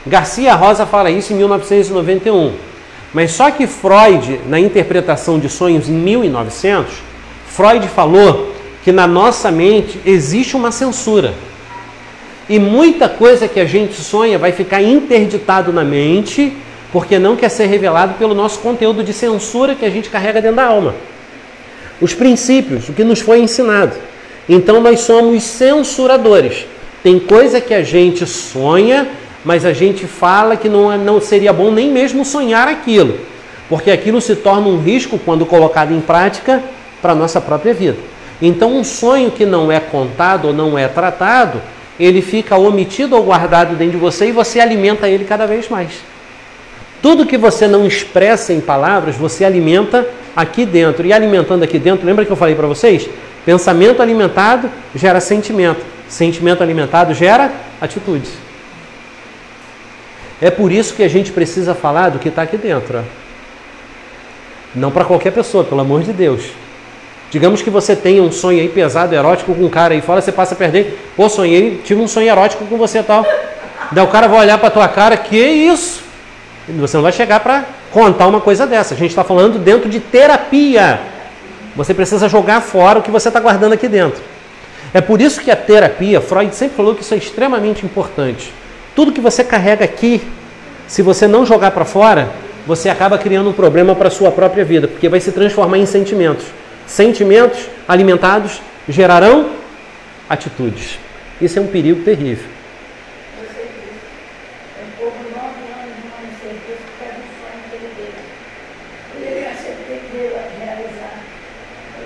Garcia Rosa fala isso em 1991. Mas só que Freud, na interpretação de sonhos em 1900, Freud falou que na nossa mente existe uma censura. E muita coisa que a gente sonha vai ficar interditado na mente porque não quer ser revelado pelo nosso conteúdo de censura que a gente carrega dentro da alma. Os princípios, o que nos foi ensinado. Então nós somos censuradores. Tem coisa que a gente sonha, mas a gente fala que não seria bom nem mesmo sonhar aquilo, porque aquilo se torna um risco quando colocado em prática para a nossa própria vida. Então um sonho que não é contado ou não é tratado, ele fica omitido ou guardado dentro de você e você alimenta ele cada vez mais. Tudo que você não expressa em palavras, você alimenta aqui dentro. E alimentando aqui dentro, lembra que eu falei para vocês? Pensamento alimentado gera sentimento. Sentimento alimentado gera atitudes. É por isso que a gente precisa falar do que está aqui dentro. Não para qualquer pessoa, pelo amor de Deus. Digamos que você tenha um sonho aí pesado, erótico com um cara aí fora, você passa a perder. Pô, sonhei, tive um sonho erótico com você e tal. Daí o cara vai olhar para tua cara, que isso? Você não vai chegar para contar uma coisa dessa. A gente está falando dentro de terapia. Você precisa jogar fora o que você está guardando aqui dentro. É por isso que a terapia, Freud sempre falou que isso é extremamente importante. Tudo que você carrega aqui, se você não jogar para fora, você acaba criando um problema para a sua própria vida, porque vai se transformar em sentimentos. Sentimentos alimentados gerarão atitudes. Isso é um perigo terrível.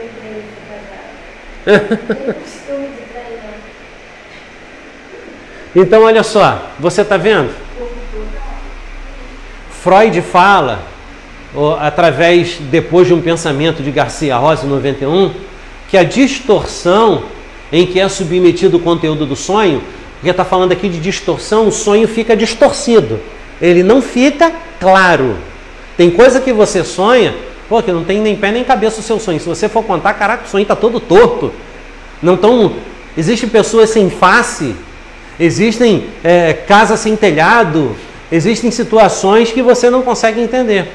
lembrei de casar. Tem costume de trair, não. Então, olha só, você está vendo? Freud fala, através, depois de um pensamento de Garcia Rosa, em 91, que a distorção em que é submetido o conteúdo do sonho, porque está falando aqui de distorção, o sonho fica distorcido, ele não fica claro. Tem coisa que você sonha, pô, que não tem nem pé nem cabeça o seu sonho. Se você for contar, caraca, o sonho está todo torto. Não tão... Existem pessoas sem face, existem casas sem telhado, existem situações que você não consegue entender.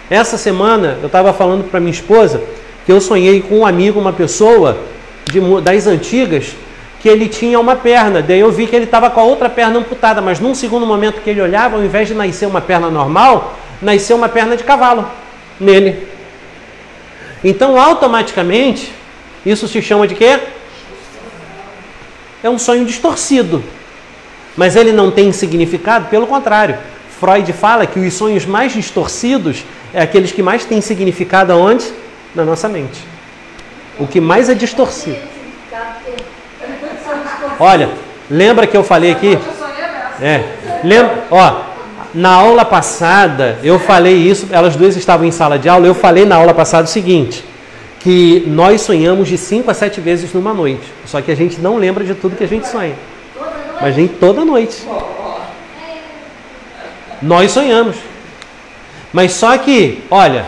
Essa semana eu estava falando para minha esposa que eu sonhei com um amigo, uma pessoa das antigas, que ele tinha uma perna, daí eu vi que ele estava com a outra perna amputada, mas num segundo momento que ele olhava, ao invés de nascer uma perna normal, nasceu uma perna de cavalo nele. Então, automaticamente, isso se chama de quê? É um sonho distorcido. Mas ele não tem significado, pelo contrário. Freud fala que os sonhos mais distorcidos é aqueles que mais têm significado aonde? Na nossa mente. O que mais é distorcido. Olha, lembra que eu falei aqui? Lembra, na aula passada eu falei isso, elas duas estavam em sala de aula, eu falei na aula passada o seguinte, que nós sonhamos de 5 a 7 vezes numa noite, só que a gente não lembra de tudo que a gente sonha. Mas a gente toda noite. Nós sonhamos. Mas só que, olha,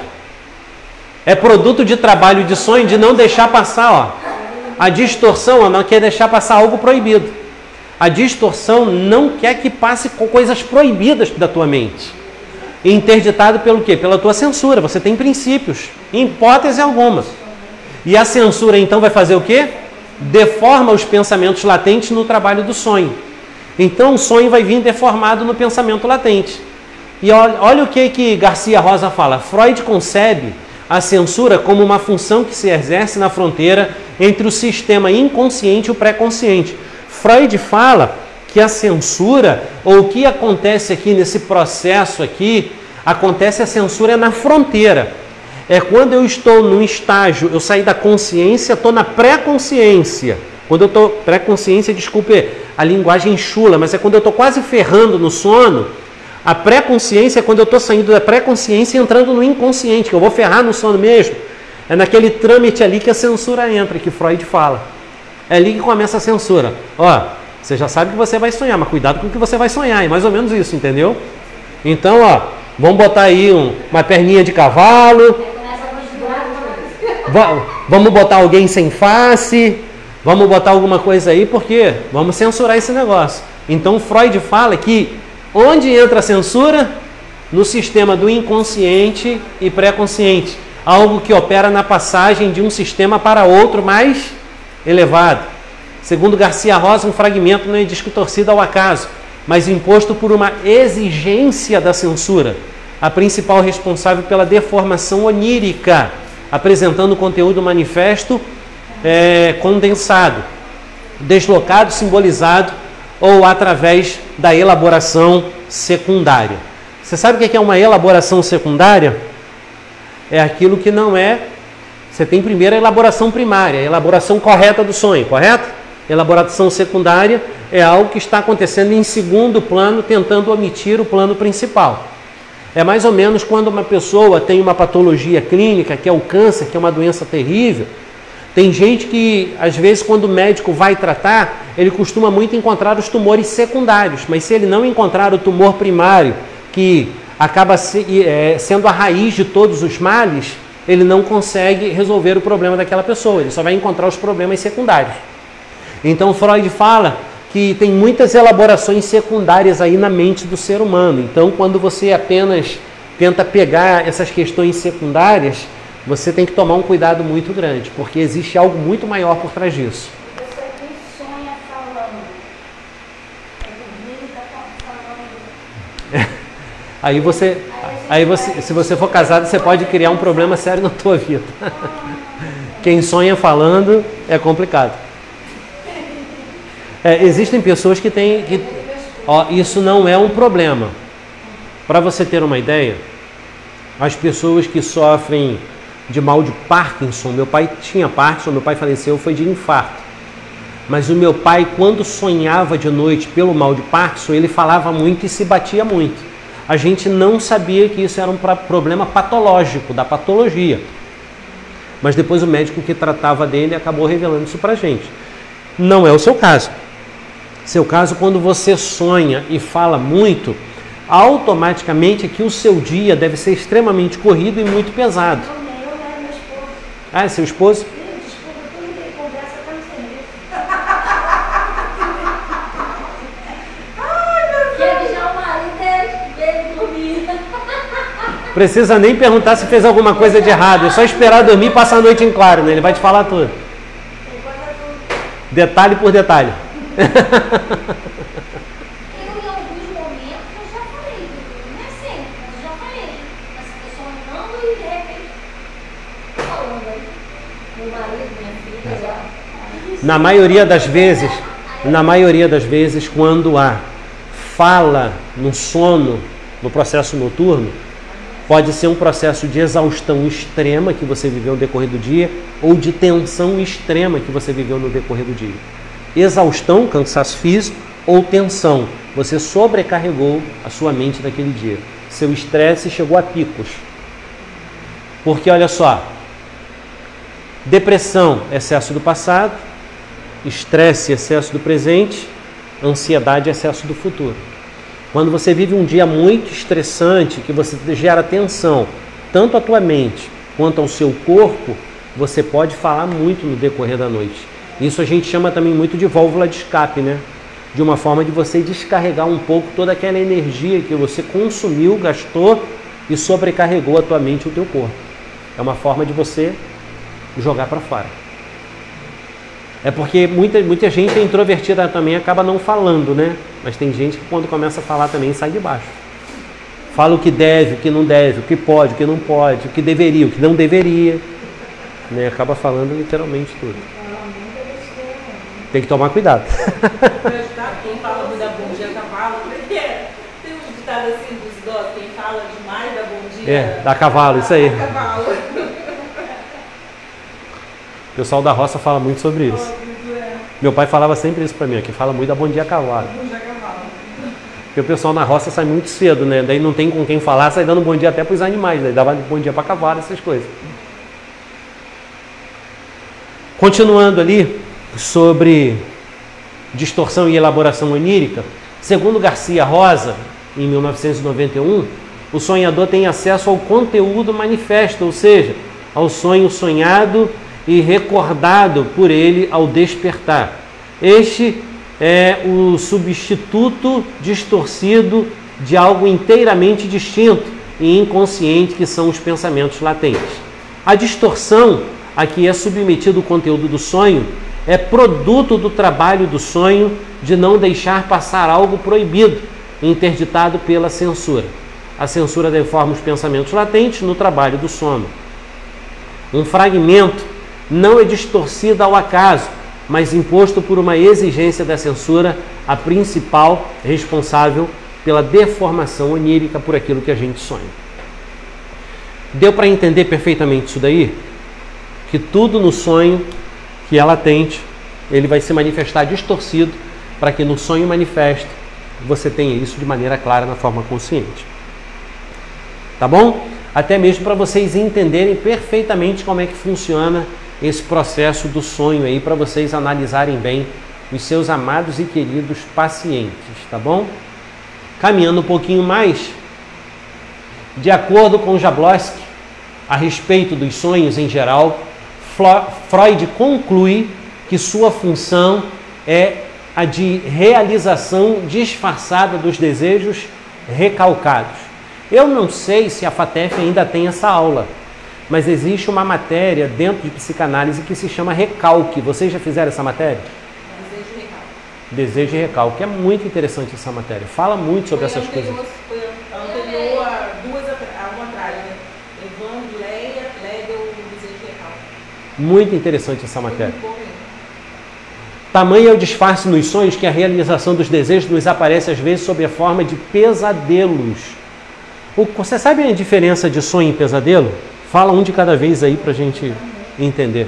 é produto de trabalho de sonho de não deixar passar, A distorção não quer deixar passar algo proibido. A distorção não quer que passe com coisas proibidas da tua mente. Interditado pelo quê? Pela tua censura. Você tem princípios, em hipótese alguma. E a censura então vai fazer o quê? Deforma os pensamentos latentes no trabalho do sonho. Então o sonho vai vir deformado no pensamento latente. E olha o que Garcia Rosa fala. Freud concebe a censura como uma função que se exerce na fronteira entre o sistema inconsciente e o pré-consciente. Freud fala que a censura, ou o que acontece aqui nesse processo aqui, acontece a censura na fronteira. É quando eu estou num estágio, eu saí da consciência, estou na pré-consciência. Quando eu estou, pré-consciência, desculpe a linguagem chula, mas é quando eu estou quase ferrando no sono. A pré-consciência é quando eu estou saindo da pré-consciência e entrando no inconsciente, que eu vou ferrar no sono mesmo. É naquele trâmite ali que a censura entra, que Freud fala. É ali que começa a censura. Você já sabe que você vai sonhar, mas cuidado com o que você vai sonhar. É mais ou menos isso, entendeu? Então, vamos botar aí uma perninha de cavalo. Vamos botar alguém sem face. Vamos botar alguma coisa aí, porque vamos censurar esse negócio. Então, Freud fala que onde entra a censura? No sistema do inconsciente e pré-consciente. Algo que opera na passagem de um sistema para outro mais elevado. Segundo Garcia Rosa, um fragmento não é distorcido ao acaso, mas imposto por uma exigência da censura, a principal responsável pela deformação onírica, apresentando o conteúdo manifesto condensado, deslocado, simbolizado ou através da elaboração secundária. Você sabe o que é uma elaboração secundária? É aquilo que não é... Você tem primeiro a elaboração primária, a elaboração correta do sonho, correto? Elaboração secundária é algo que está acontecendo em segundo plano, tentando omitir o plano principal. É mais ou menos quando uma pessoa tem uma patologia clínica, que é o câncer, que é uma doença terrível. Tem gente que, às vezes, quando o médico vai tratar, ele costuma muito encontrar os tumores secundários, mas se ele não encontrar o tumor primário, que acaba sendo a raiz de todos os males, ele não consegue resolver o problema daquela pessoa, ele só vai encontrar os problemas secundários. Então Freud fala que tem muitas elaborações secundárias aí na mente do ser humano. Então quando você apenas tenta pegar essas questões secundárias, você tem que tomar um cuidado muito grande, porque existe algo muito maior por trás disso. Você que sonha falando. Aí você, se você for casado, você pode criar um problema sério na tua vida. Quem sonha falando é complicado. Existem pessoas que têm... isso não é um problema. Para você ter uma ideia, as pessoas que sofrem de mal de Parkinson. Meu pai tinha Parkinson, meu pai faleceu, foi de infarto. Mas o meu pai, quando sonhava de noite pelo mal de Parkinson, ele falava muito e se batia muito. A gente não sabia que isso era um problema patológico, da patologia. Mas depois o médico que tratava dele acabou revelando isso pra gente. Não é o seu caso. Seu caso, quando você sonha e fala muito, automaticamente aqui o seu dia deve ser extremamente corrido e muito pesado. Eu meu esposo. Ah, é seu esposo? Desculpa, tudo que ele conversa tá no serviço. Ele já o marido dele dormir. Precisa nem perguntar se fez alguma coisa de errado. É só esperar dormir e passar a noite em claro, né? Ele vai te falar tudo. Detalhe por detalhe. Eu, em alguns momentos, eu já falei, não é sempre, mas eu já falei. Mas eu sonhando e de repente falando aí. Meu marido, minha filha, já. Na maioria das vezes, quando há fala no sono, no processo noturno, pode ser um processo de exaustão extrema que você viveu no decorrer do dia ou de tensão extrema que você viveu no decorrer do dia. Exaustão, cansaço físico, ou tensão. Você sobrecarregou a sua mente naquele dia. Seu estresse chegou a picos. Porque, olha só, depressão, excesso do passado, estresse, excesso do presente, ansiedade, excesso do futuro. Quando você vive um dia muito estressante, que você gera tensão, tanto à tua mente quanto ao seu corpo, você pode falar muito no decorrer da noite. Isso a gente chama também muito de válvula de escape, né? De uma forma de você descarregar um pouco toda aquela energia que você consumiu, gastou e sobrecarregou a tua mente e o teu corpo. É uma forma de você jogar para fora. É porque muita gente é introvertida também, acaba não falando, né? Mas tem gente que quando começa a falar também sai de baixo. Fala o que deve, o que não deve, o que pode, o que não pode, o que deveria, o que não deveria. Né? Acaba falando literalmente tudo. Tem que tomar cuidado. Quem fala muito da bom dia cavalo, porque tem um ditado assim dos idosos, quem fala demais da bom dia... É, dá cavalo, isso aí. Cavalo. O pessoal da roça fala muito sobre isso. Meu pai falava sempre isso pra mim, que fala muito da bom dia cavalo. Porque o pessoal na roça sai muito cedo, né? Daí não tem com quem falar, sai dando bom dia até pros animais, daí dava bom dia pra cavalo, essas coisas. Continuando ali, sobre distorção e elaboração onírica, segundo Garcia Rosa, em 1991, o sonhador tem acesso ao conteúdo manifesto, ou seja, ao sonho sonhado e recordado por ele ao despertar. Este é o substituto distorcido de algo inteiramente distinto e inconsciente, que são os pensamentos latentes. A distorção a que é submetido o conteúdo do sonho é produto do trabalho do sonho de não deixar passar algo proibido, interditado pela censura. A censura deforma os pensamentos latentes no trabalho do sono. Um fragmento não é distorcido ao acaso, mas imposto por uma exigência da censura, a principal responsável pela deformação onírica por aquilo que a gente sonha. Deu para entender perfeitamente isso daí? Que tudo no sonho que é latente, ele vai se manifestar distorcido para que no sonho manifesto você tenha isso de maneira clara na forma consciente. Tá bom? Até mesmo para vocês entenderem perfeitamente como é que funciona esse processo do sonho aí, para vocês analisarem bem os seus amados e queridos pacientes, tá bom? Caminhando um pouquinho mais, de acordo com Jablonski, a respeito dos sonhos em geral, Freud conclui que sua função é a de realização disfarçada dos desejos recalcados. Eu não sei se a FATEF ainda tem essa aula, mas existe uma matéria dentro de psicanálise que se chama recalque. Vocês já fizeram essa matéria? Desejo e recalque. Desejo e recalque. É muito interessante essa matéria. Fala muito sobre essas coisas. Foi anterior a uma atrás, né? Evandro, Leia deu o desejo e recalque. Muito interessante essa matéria. Tamanho é o disfarce nos sonhos que a realização dos desejos nos aparece às vezes sob a forma de pesadelos. Você sabe a diferença de sonho e pesadelo? Fala um de cada vez aí pra gente entender.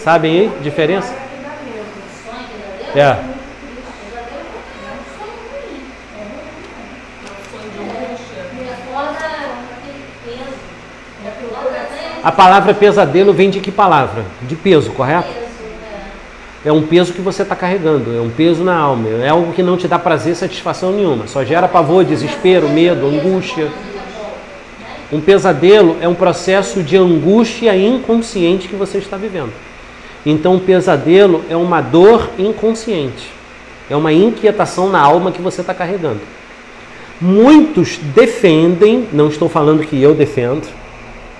Sabem aí a diferença? Sonho que dá Deus? É. Pesadelo é um sonho ruim. Sonho de angústia. Me acorda aquele peso. Me acorda até A palavra pesadelo vem de que palavra? De peso, correto? peso, É um peso que você está carregando, é um peso na alma, é algo que não te dá prazer e satisfação nenhuma, só gera pavor, desespero, medo, angústia. Um pesadelo é um processo de angústia inconsciente que você está vivendo. Então, um pesadelo é uma dor inconsciente, é uma inquietação na alma que você está carregando. Muitos defendem, não estou falando que eu defendo,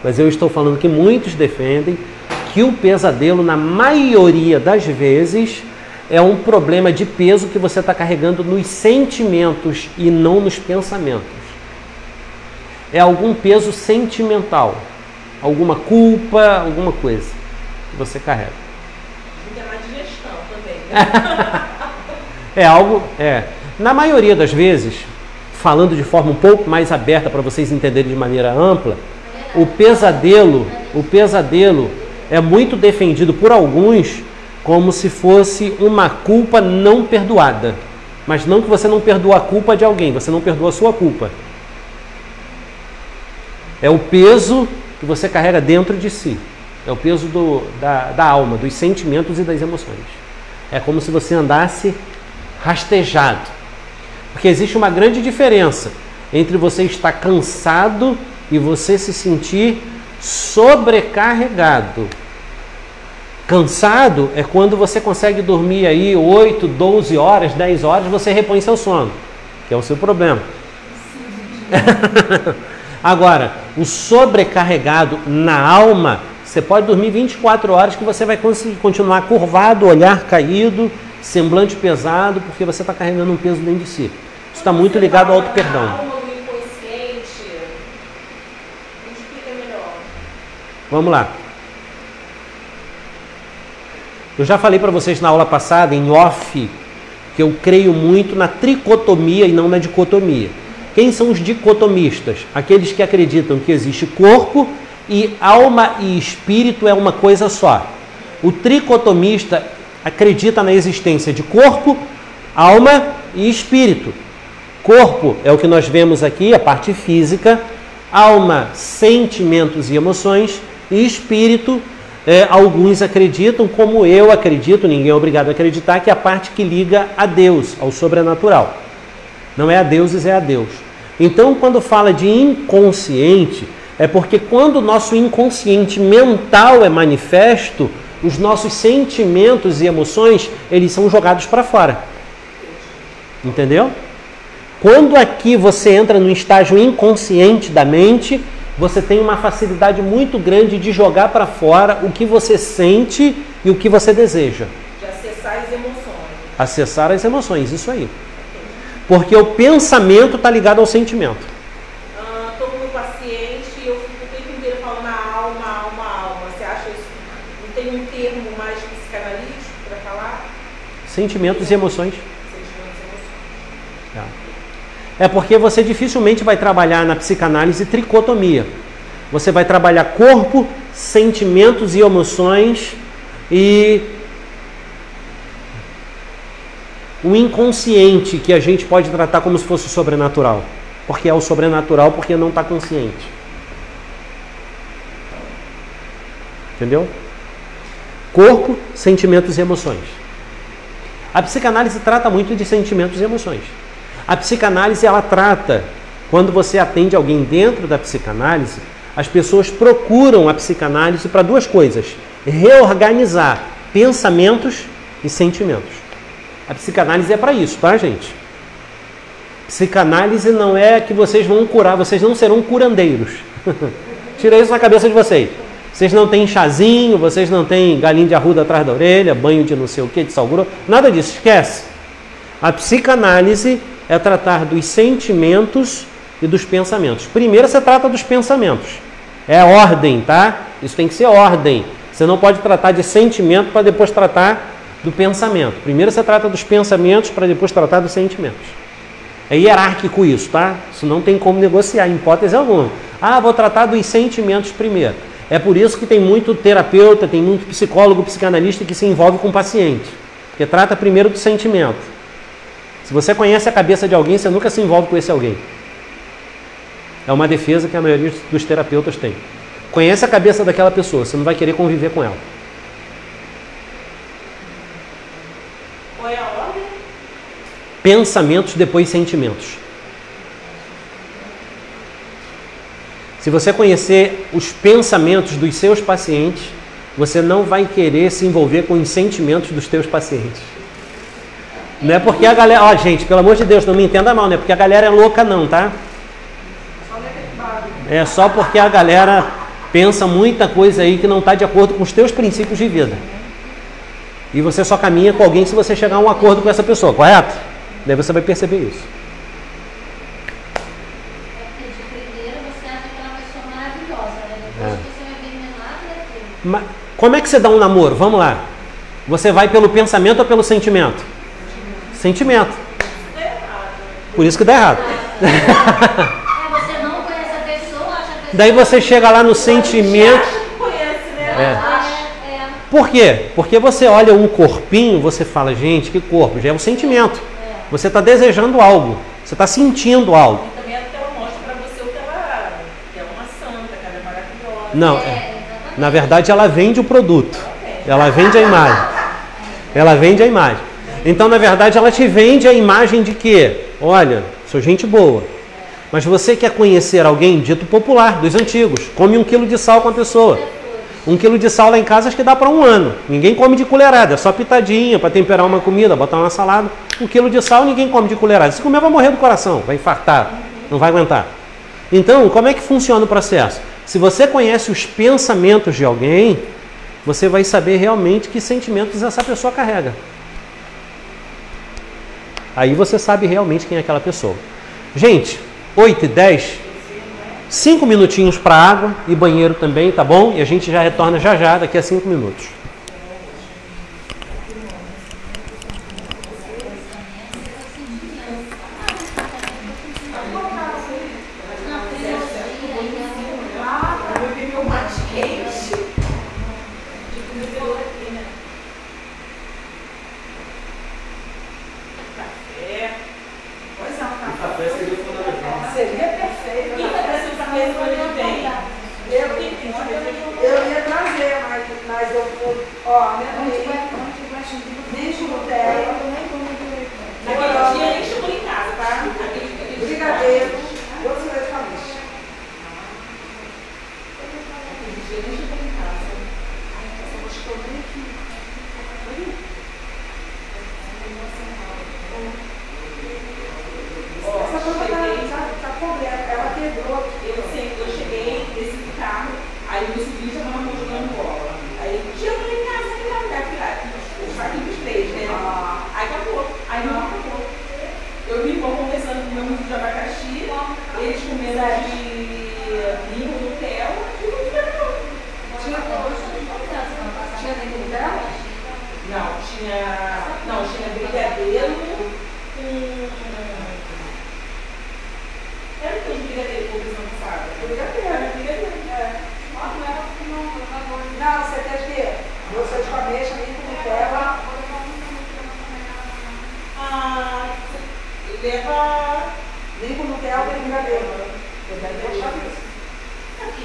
mas eu estou falando que muitos defendem que o pesadelo, na maioria das vezes, é um problema de peso que você está carregando nos sentimentos e não nos pensamentos. É algum peso sentimental, alguma culpa, alguma coisa que você carrega. Ainda mais digestão também. É algo, na maioria das vezes, falando de forma um pouco mais aberta para vocês entenderem de maneira ampla, o pesadelo é muito defendido por alguns como se fosse uma culpa não perdoada. Mas não que você não perdoa a culpa de alguém, você não perdoa a sua culpa. É o peso que você carrega dentro de si. É o peso da alma, dos sentimentos e das emoções. É como se você andasse rastejado. Porque existe uma grande diferença entre você estar cansado e você se sentir sobrecarregado. Cansado é quando você consegue dormir aí 8, 12 horas, 10 horas, você repõe seu sono, que é o seu problema. Agora, o sobrecarregado na alma, você pode dormir 24 horas que você vai conseguir continuar curvado, olhar caído, semblante pesado, porque você está carregando um peso dentro de si. Isso está muito ligado ao auto-perdão. A alma do inconsciente, explica melhor. Vamos lá. Eu já falei para vocês na aula passada, em off, que eu creio muito na tricotomia e não na dicotomia. Quem são os dicotomistas? Aqueles que acreditam que existe corpo e alma e espírito é uma coisa só. O tricotomista acredita na existência de corpo, alma e espírito. Corpo é o que nós vemos aqui, a parte física, alma, sentimentos e emoções, e espírito, alguns acreditam, como eu acredito, ninguém é obrigado a acreditar, que é a parte que liga a Deus, ao sobrenatural. Não é a deuses, é a Deus. Então, quando fala de inconsciente, é porque quando o nosso inconsciente mental é manifesto, os nossos sentimentos e emoções, eles são jogados para fora. Entendeu? Quando aqui você entra no estágio inconsciente da mente, você tem uma facilidade muito grande de jogar para fora o que você sente e o que você deseja. De acessar as emoções. Acessar as emoções, isso aí. Porque o pensamento está ligado ao sentimento. Estou com um paciente e eu fico o tempo inteiro falando alma. Você acha isso? Não tem um termo mais psicanalítico para falar? Sentimentos e emoções. Sentimentos e emoções. É porque você dificilmente vai trabalhar na psicanálise tricotomia. Você vai trabalhar corpo, sentimentos e emoções e o inconsciente, que a gente pode tratar como se fosse o sobrenatural. Porque é o sobrenatural, porque não está consciente. Entendeu? Corpo, sentimentos e emoções. A psicanálise trata muito de sentimentos e emoções. A psicanálise, ela trata, quando você atende alguém dentro da psicanálise, as pessoas procuram a psicanálise para duas coisas: reorganizar pensamentos e sentimentos. A psicanálise é para isso, tá, gente? Psicanálise não é que vocês vão curar, vocês não serão curandeiros. Tira isso na cabeça de vocês. Vocês não têm chazinho, vocês não têm galinha de arruda atrás da orelha, banho de não sei o que, de sal grosso, nada disso, esquece. A psicanálise é tratar dos sentimentos e dos pensamentos. Primeiro você trata dos pensamentos. É ordem, tá? Isso tem que ser ordem. Você não pode tratar de sentimento para depois tratar do pensamento. Primeiro você trata dos pensamentos para depois tratar dos sentimentos. É hierárquico isso, tá? Isso não tem como negociar, em hipótese alguma. Ah, vou tratar dos sentimentos primeiro. É por isso que tem muito terapeuta, tem muito psicólogo, psicanalista que se envolve com o paciente. Porque trata primeiro do sentimento. Se você conhece a cabeça de alguém, você nunca se envolve com esse alguém. É uma defesa que a maioria dos terapeutas tem. Conhece a cabeça daquela pessoa, você não vai querer conviver com ela. Qual é a ordem? Pensamentos, depois sentimentos. Se você conhecer os pensamentos dos seus pacientes, você não vai querer se envolver com os sentimentos dos teus pacientes. Não é porque a galera... Ó, gente, pelo amor de Deus, não me entenda mal, não é porque a galera é louca não, tá? É só porque a galera pensa muita coisa aí que não está de acordo com os teus princípios de vida. E você só caminha com alguém se você chegar a um acordo com essa pessoa, correto? Daí você vai perceber isso. Mas como é que você dá um namoro? Vamos lá. Você vai pelo pensamento ou pelo sentimento? Sentimento. Por isso que dá errado. Você não conhece a pessoa, acha a pessoa... Daí você chega lá no sentimento. Conhece, né? Por quê? Porque você olha um corpinho, você fala, gente, que corpo? Já é um sentimento. Você está desejando algo. Você está sentindo algo. E também até ela mostra pra você o que ela é uma santa, que ela é maravilhosa. Não, na verdade ela vende o produto. Ela vende a imagem. Ela vende a imagem. Então, na verdade, ela te vende a imagem de que, olha, sou gente boa. Mas você quer conhecer alguém, dito popular, dos antigos. Come 1 quilo de sal com a pessoa. 1 quilo de sal lá em casa acho que dá para 1 ano. Ninguém come de colherada, é só pitadinha para temperar uma comida, botar uma salada. 1 quilo de sal ninguém come de colherada. Se comer vai morrer do coração, vai infartar, não vai aguentar. Então, como é que funciona o processo? Se você conhece os pensamentos de alguém, você vai saber realmente que sentimentos essa pessoa carrega. Aí você sabe realmente quem é aquela pessoa. Gente, 8h10, 5 minutinhos para água e banheiro também, tá bom? E a gente já retorna já, daqui a 5 minutos.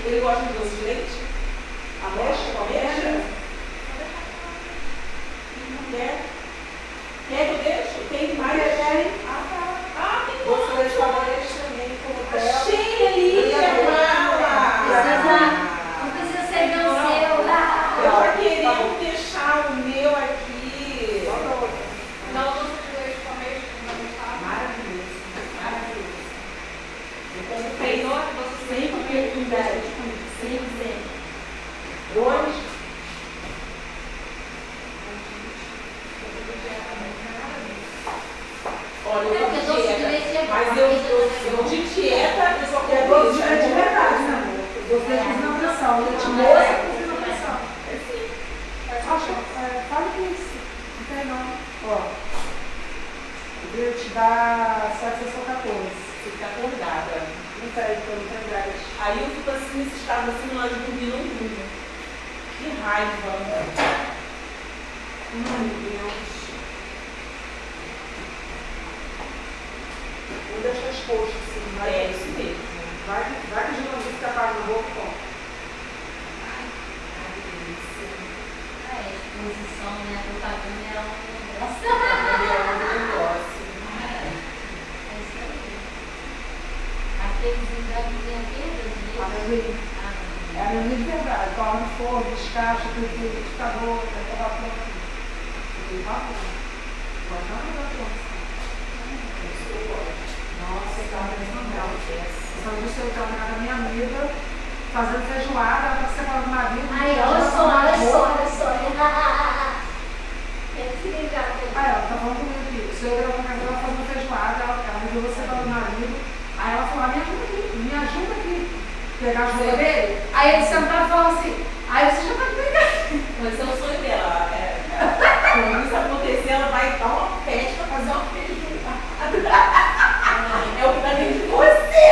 Ele gosta de doce de leite? Ameixa com ameixa? Quer que eu deixe? Tem mais? Ah, tá. Ah, tem doce de leite com ameixa também, como tela. Cheia ali, Não precisa ser meu seu. Eu já queria deixar o meu aqui. Não, doce de leite com ameixa. Maravilhoso, maravilhoso. Eu comprei sempre perguntar. Hoje, olha, eu tô de dieta, mas eu de dieta, eu só quero doce de leite de verdade, né, amor? Doce de leite não pressão, leite moça com não pressão. É sim. Fala que isso, não tem não. Ó, eu te dar 714. Você fica acordada. Não tem, eu não tenho gás. Aí eu fico assim, nesse estado assim, nós dormir não durmo. Que raiva. Ai, meu Deus. Não deixa as coxas assim, vai. É isso mesmo. Vai que a gente não fica apagando o roupa, pô. A exposição, né? A propaganda é um negócio. É um negócio. É isso aí. Aqueles engravidinhos aqui, Amendoim. É amendoim de verdade. Coloca no fogo, descasca, tudo, liquidificador, vai levar pronto. Tem vapor. Pode não levar pronto. Nossa, eu estava pensando nela. Essa vez eu estava na casa da minha amiga, fazendo feijoada, ela estava separando o marido. Aí, olha só. Aí ela tá falando comigo aqui. O senhor gravou na casa dela fazendo feijoada, ela me deu você para o marido. Aí ela falou, me ajuda aqui. Pegar as roupas dele. Aí ele sentado e falou assim, aí você já vai pegar. Mas é o sonho dela. Quando isso acontecer, ela vai dar uma festa, fazer uma feijoada. É o que tá dentro de você,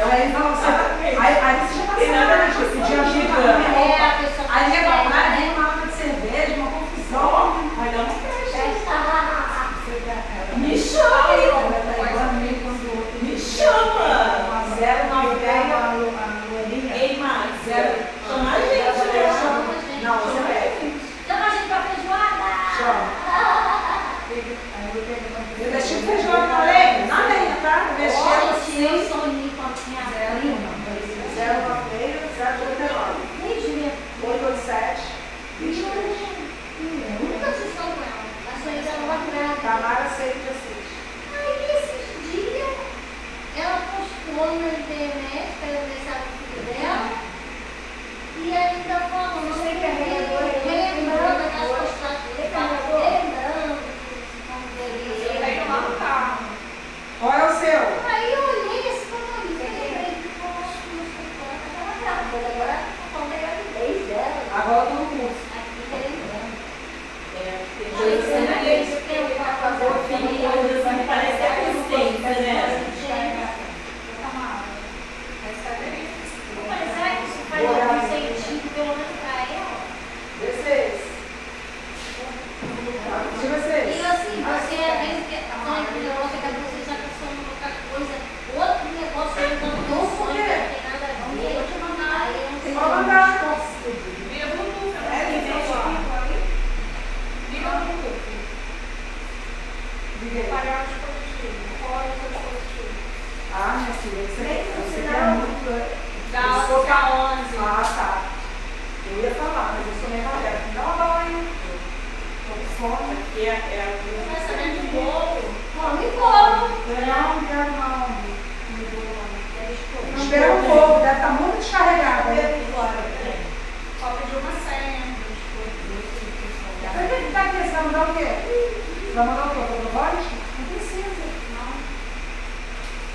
Aí falou assim, aí você já tá sabendo, pedir ajuda pra minha roupa. Aí ele vai lá, vem uma lata de cerveja, uma confusão. Vai dar uma festa. Me chama, Me chama. 096 a Luaninha. Ei, Max, chama a gente, né? Não, você é. Chama a gente pra feijoada! Eu deixei feijoada na lenha, tá? Eu deixei ela Olha, assim. eu sonhei com a minha prima. 096 089 887 23. Nunca assisti com ela, mas sonhei que ela não vai Tamara 616. Aí, esses dias, ela postou na internet para eu deixar o filho dela e ainda falando, relembrando das postagens dele, lembrando como Eu dele. tenho lá no carro. Qual é o seu? Aí eu olhei esse motorista e lembrei que poxa, não sei quanto, ela estava grávida, agora a conta é a gravidez dela. Agora eu tô no curso. Aqui relembrando. Tem Aí coisas você não que isso que eu vou fazer o tem filho. coisas que parecem a consciência, né? Mas será que isso faz algum sentido, pelo menos para ela? 16. Deixa eu ver E assim, você às vezes sonha com um negócio que você já pensou em outra coisa, outro negócio que não tem sonho, não tem nada a ver. Aí eu não sei Pode mandar. Vira Bluetooth, É, né? tem ali. Vira Bluetooth. Diga aí. Parar de combustível. Fora do combustível. Ah, minha filha, você quer muito. Galaxy Eu sou A11. Ah, tá. Eu ia falar, mas eu sou meio magrela. Dá uma banho. Tô com fome. Aqui é a Tá sabendo de bolo? Come bolo. Não, não quero não. Come bolo, deve escolher. Espera um pouco, deve estar muito descarregado. Só pediu uma senha. Mas o que tá aqui? Você vai mandar o quê? Você vai mandar o quê? Todo voz? Não precisa.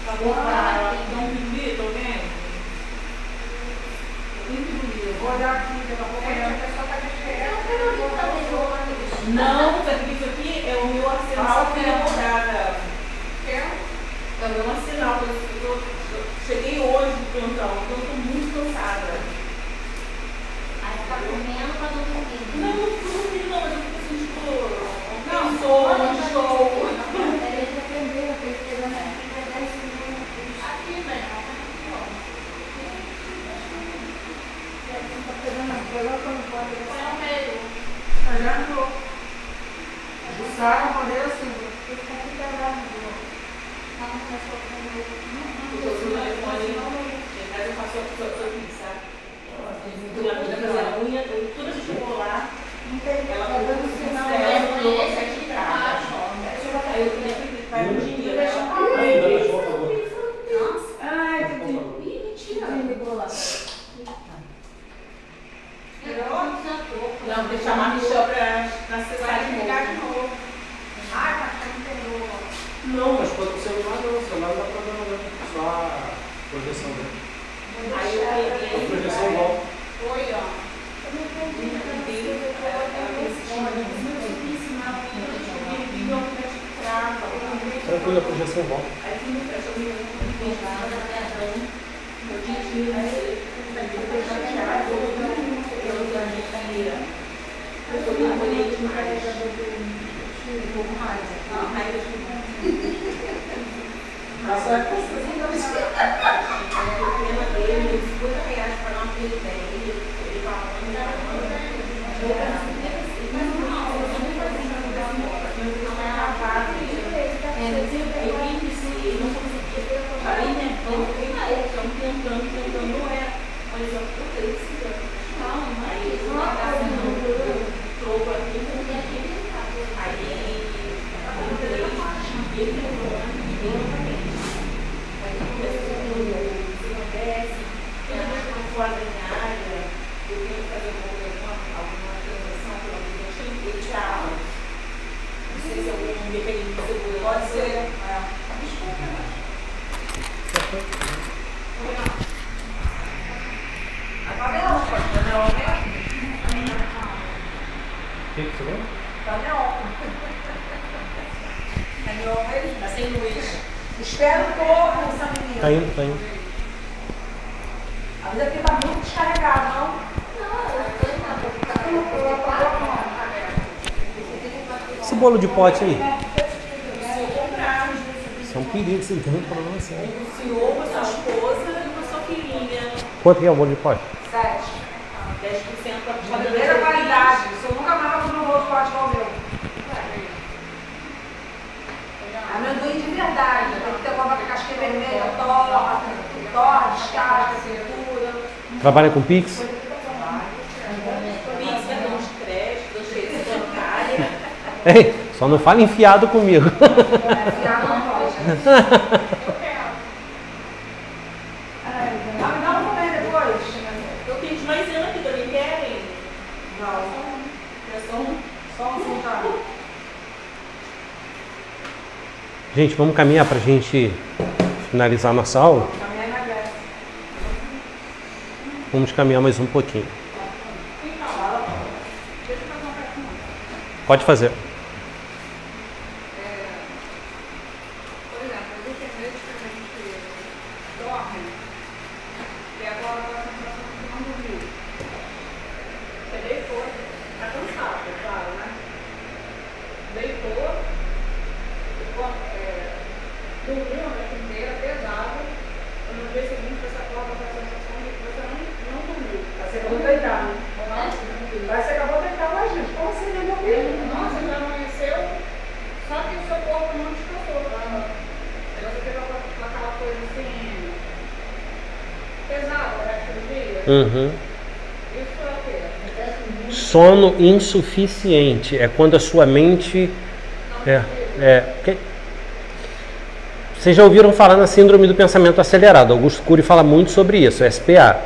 Tá bom pra não dormir, tô vendo? Eu vou olhar aqui, daqui a pouco a pessoa tá descarregada. Não, sabe que isso aqui é o meu arsenal que é rodada. É o meu arsenal. Eu cheguei hoje do plantão, então eu tô muito cansada. Aí tá comendo pra não dormir. Não, não tô dormindo não, mas eu fico assim, tipo, não sou, não estou. Aqui, velho. Olhando o saco, modelo assim. Eu tô no telefone, em casa eu faço isso, sabe? Eu lá pra fazer a unha, tudo isso chegou lá. Ela pegou no sinal, ela falou que é de casa. Aí eu falei que vai um dinheiro. Ai, que mentira. Ligou lá. Não, vou chamar a Michelle pra acessar de novo. Ai, mas não entendeu. Não, mas pode ser celular não. O celular não dá problema não. Só a projeção dele. Aí eu peguei. A projeção volta. Foi, ó. Tranquilo, a projeção volta. Aí Espera um pouco, essa menina. Tá indo, tá indo. A vida aqui tá muito descarregada, não? Esse bolo de pote aí. Isso é um perigo, você tem um problema sério. O senhor, com a sua esposa e com a sua filhinha. Quanto que é o bolo de pote? 7. 10% para De primeira qualidade. Se eu nunca mais vou comer um bolo de pote igual o meu. Amendoim de verdade. Tem que ter uma casquinha vermelha, torra, descasca, cintura. Trabalha com Pix? Pix, cartão de crédito, transferência bancária. Ei, só não fala enfiado comigo. Fiado não pode. Me dá um comer depois. Eu tenho de maisena aqui, também querem? Não. É só um Tá. Gente, vamos caminhar para a gente finalizar nossa aula? Também emagrece. Vamos caminhar mais um pouquinho. Pode fazer. Por exemplo, existem vezes que a gente dorme e agora a sensação de não dormir. Você deitou, tá cansado, claro, né? Deitou, dormiu a noite inteira, pesado, e no dia seguinte você acorda com a sensação de que você não dormiu. Você acabou de deitar, né? Mas você acabou de deitar, mas gente, como você não dormiu? Nossa, já amanheceu, só que o seu corpo não descansou. Você teve aquela coisa assim, pesada o resto do dia. Uhum. Isso é o quê? Sono insuficiente é quando a sua mente Vocês já ouviram falar na síndrome do pensamento acelerado. Augusto Cury fala muito sobre isso, SPA.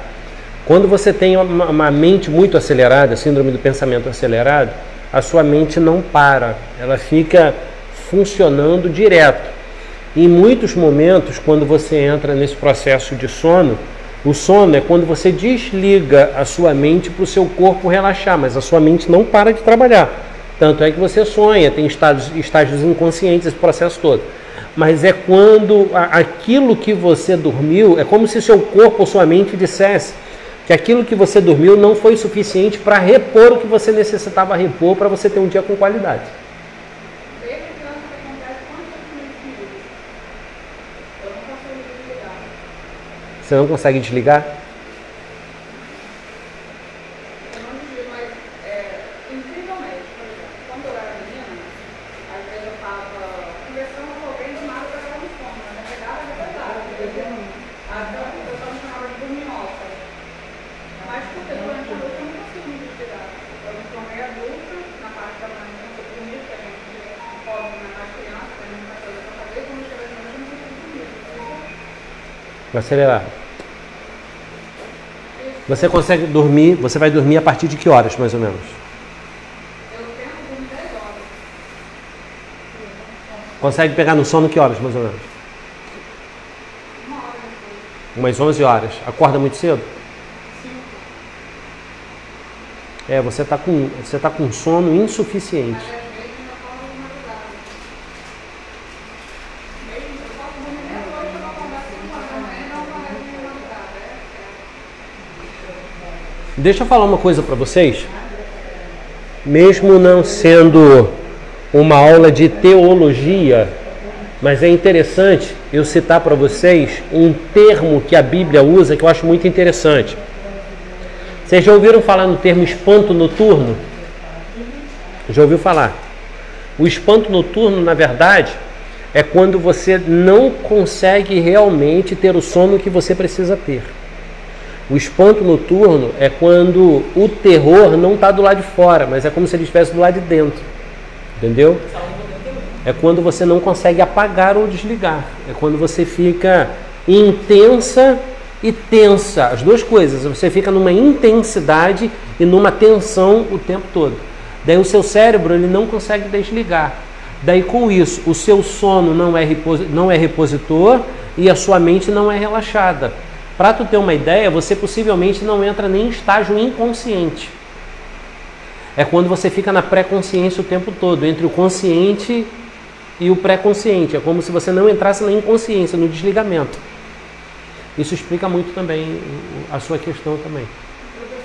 Quando você tem uma mente muito acelerada, síndrome do pensamento acelerado, a sua mente não para, ela fica funcionando direto. Em muitos momentos, quando você entra nesse processo de sono, o sono é quando você desliga a sua mente para o seu corpo relaxar, mas a sua mente não para de trabalhar. Tanto é que você sonha, tem estágios inconscientes, esse processo todo. Mas é quando aquilo que você dormiu, é como se seu corpo ou sua mente dissesse que aquilo que você dormiu não foi suficiente para repor o que você necessitava repor para você ter um dia com qualidade. Você não consegue desligar? Eu não desligo, mas incrivelmente, por exemplo, quando eu era menina, às vezes eu estava conversando com alguém do nada para ela no sono, mas na verdade é verdade. Então eu só me chamava de dorminhoca. Mas porque durante a noite eu não consigo me desligar. Eu me tornei adulta, na parte da manhã eu consigo dormir, porque a gente não pode dormir mais criança, tem muita coisa para fazer, e quando chega de noite eu não consigo dormir. Vai acelerar. Você consegue dormir, você vai dormir a partir de que horas, mais ou menos? Eu tento dormir 10 horas. Consegue pegar no sono que horas, mais ou menos? 1 hora depois. Umas 11 horas. Acorda muito cedo? 5. Você tá com sono insuficiente. Deixa eu falar uma coisa para vocês. Mesmo não sendo uma aula de teologia, mas é interessante eu citar para vocês um termo que a Bíblia usa que eu acho muito interessante. Vocês já ouviram falar no termo espanto noturno? Já ouviu falar? O espanto noturno, na verdade, é quando você não consegue realmente ter o sono que você precisa ter. O espanto noturno é quando o terror não está do lado de fora, mas é como se ele estivesse do lado de dentro. Entendeu? É quando você não consegue apagar ou desligar. É quando você fica intensa e tensa. As duas coisas. Você fica numa intensidade e numa tensão o tempo todo. Daí o seu cérebro ele não consegue desligar. Daí com isso, o seu sono não é repositor e a sua mente não é relaxada. Para tu ter uma ideia, você possivelmente não entra nem em estágio inconsciente. É quando você fica na pré-consciência o tempo todo, entre o consciente e o pré-consciente. É como se você não entrasse na inconsciência, no desligamento. Isso explica muito também a sua questão também.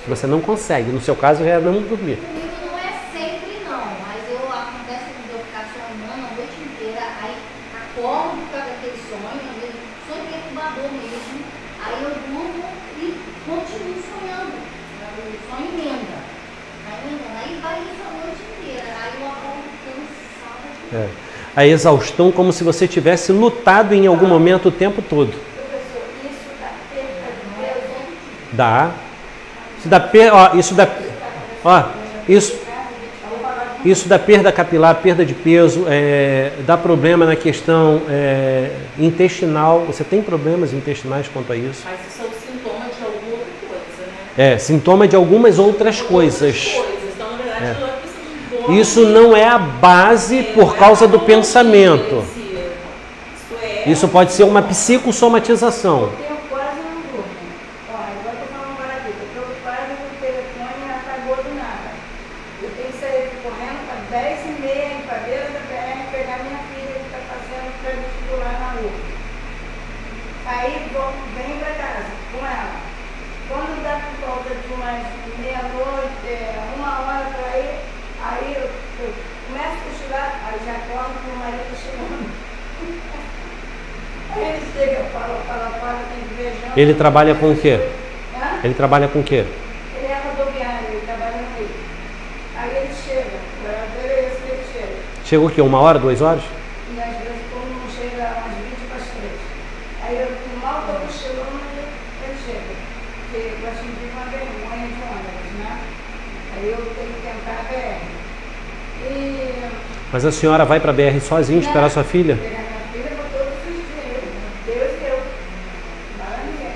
Você não consegue, no seu caso já é não dormir. Comigo não é sempre não, mas acontece de eu ficar sonhando a noite inteira, aí acordo por causa daquele sonho, às vezes sonho perturbador mesmo, aí eu durmo e continuo sonhando, o sonho emenda, aí vai isso a noite inteira, aí eu acordo cansada. A exaustão como se você tivesse lutado em algum momento o tempo todo. Professor, isso dá perda de peso? Dá. Isso dá perda capilar, perda de peso, dá problema na questão intestinal. Você tem problemas intestinais quanto a isso? Mas isso é o sintoma de alguma outra coisa, né? Sintoma de algumas outras coisas. Então, na verdade, não é questão de dor. Isso não é a base por causa do pensamento. Isso pode ser uma psicossomatização. Eu quase não durmo. Olha, agora eu estou falando uma maravilha. Eu estou preocupada com o telefone e apagou do nada. Eu tenho que sair correndo para 10h30 ir para a beira da BR pegar minha filha que está fazendo pré-vestibular na rua. Aí venho para casa com ela. Quando dá por volta de umas meia-noite, 1h para ir, aí eu começo a cochilar, aí já acordo que o marido está chegando. Aí ele chega, fala, tem que ver jantar. Ele trabalha com o quê? Hã? Ele trabalha com o quê? Ele é rodoviário, ele trabalha no Rio. Aí ele chega, o horário dele é esse que ele chega. Chega o quê? 1 hora, 2 horas? E às vezes quando não chega às 20 para as 3. Aí eu mal estou cochilando, ele chega. Porque eu acho que vive uma vergonha de ônibus, né? Aí eu tenho que tentar a BR. Mas a senhora vai para a BR sozinha esperar sua filha? Pegar minha filha para todos os dias, Deus e eu. Maravilha.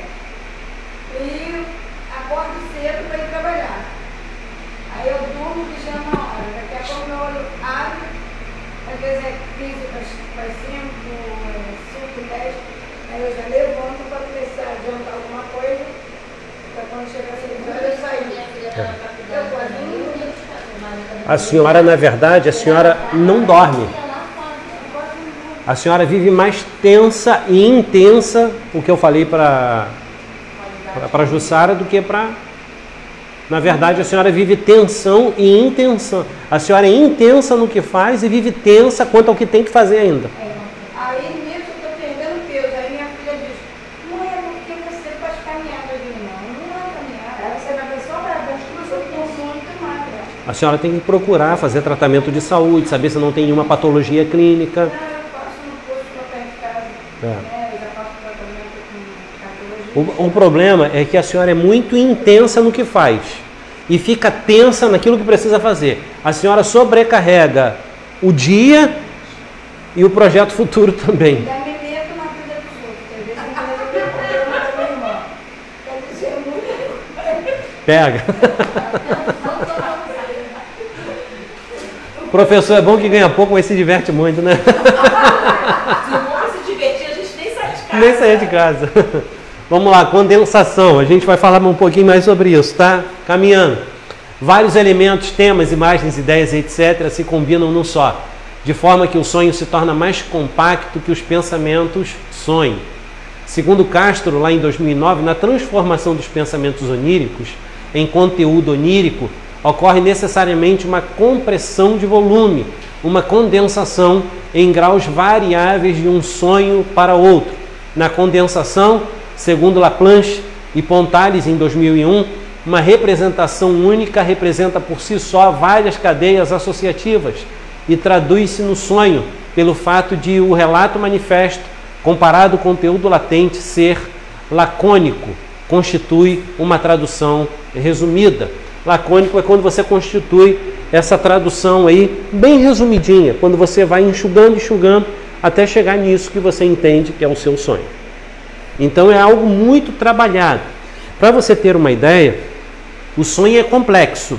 E acordo cedo para ir trabalhar. Aí eu durmo vigiando a hora. Daqui a pouco meu olho abre, às vezes é 15 para 5, 5, 10. Aí eu já levanto para começar a adiantar alguma coisa, para quando chegar às 6 horas eu sair. Eu quase não durmo. A senhora, na verdade, a senhora não dorme. A senhora vive mais tensa e intensa, o que eu falei para Jussara, do que para... Na verdade, a senhora vive tensão e intenção. A senhora é intensa no que faz e vive tensa quanto ao que tem que fazer ainda. Aí nisso eu estou perdendo peso. Aí minha filha diz, não é porque você faz caminhada de não é caminhada. Aí você vai ver só para baixo que você tem muito magra. A senhora tem que procurar fazer tratamento de saúde, saber se não tem nenhuma patologia clínica. Eu faço no posto para perto de casa. Eu já faço tratamento com patologia. O problema é que a senhora é muito intensa no que faz e fica tensa naquilo que precisa fazer. A senhora sobrecarrega o dia e o projeto futuro também. Ainda me meto na vida dos outros. Às vezes eu resolvi o problema da minha irmã. Quer dizer, muito. Pega. Professor é bom que ganha pouco, mas se diverte muito, né? Se o bom se divertir, a gente nem sai de casa. Nem sair de casa. Vamos lá, condensação. A gente vai falar um pouquinho mais sobre isso, tá? Caminhando. Vários elementos, temas, imagens, ideias, etc. se combinam num só, de forma que o sonho se torna mais compacto que os pensamentos sonham. Segundo Castro, lá em 2009, na transformação dos pensamentos oníricos, em conteúdo onírico, ocorre necessariamente uma compressão de volume, uma condensação em graus variáveis de um sonho para outro. Na condensação, segundo Laplanche e Pontalis em 2001, uma representação única representa por si só várias cadeias associativas e traduz-se no sonho pelo fato de o relato manifesto, comparado ao conteúdo latente, ser lacônico, constitui uma tradução resumida. Lacônico é quando você constitui essa tradução aí bem resumidinha, quando você vai enxugando, até chegar nisso que você entende que é o seu sonho. Então é algo muito trabalhado. Para você ter uma ideia, o sonho é complexo,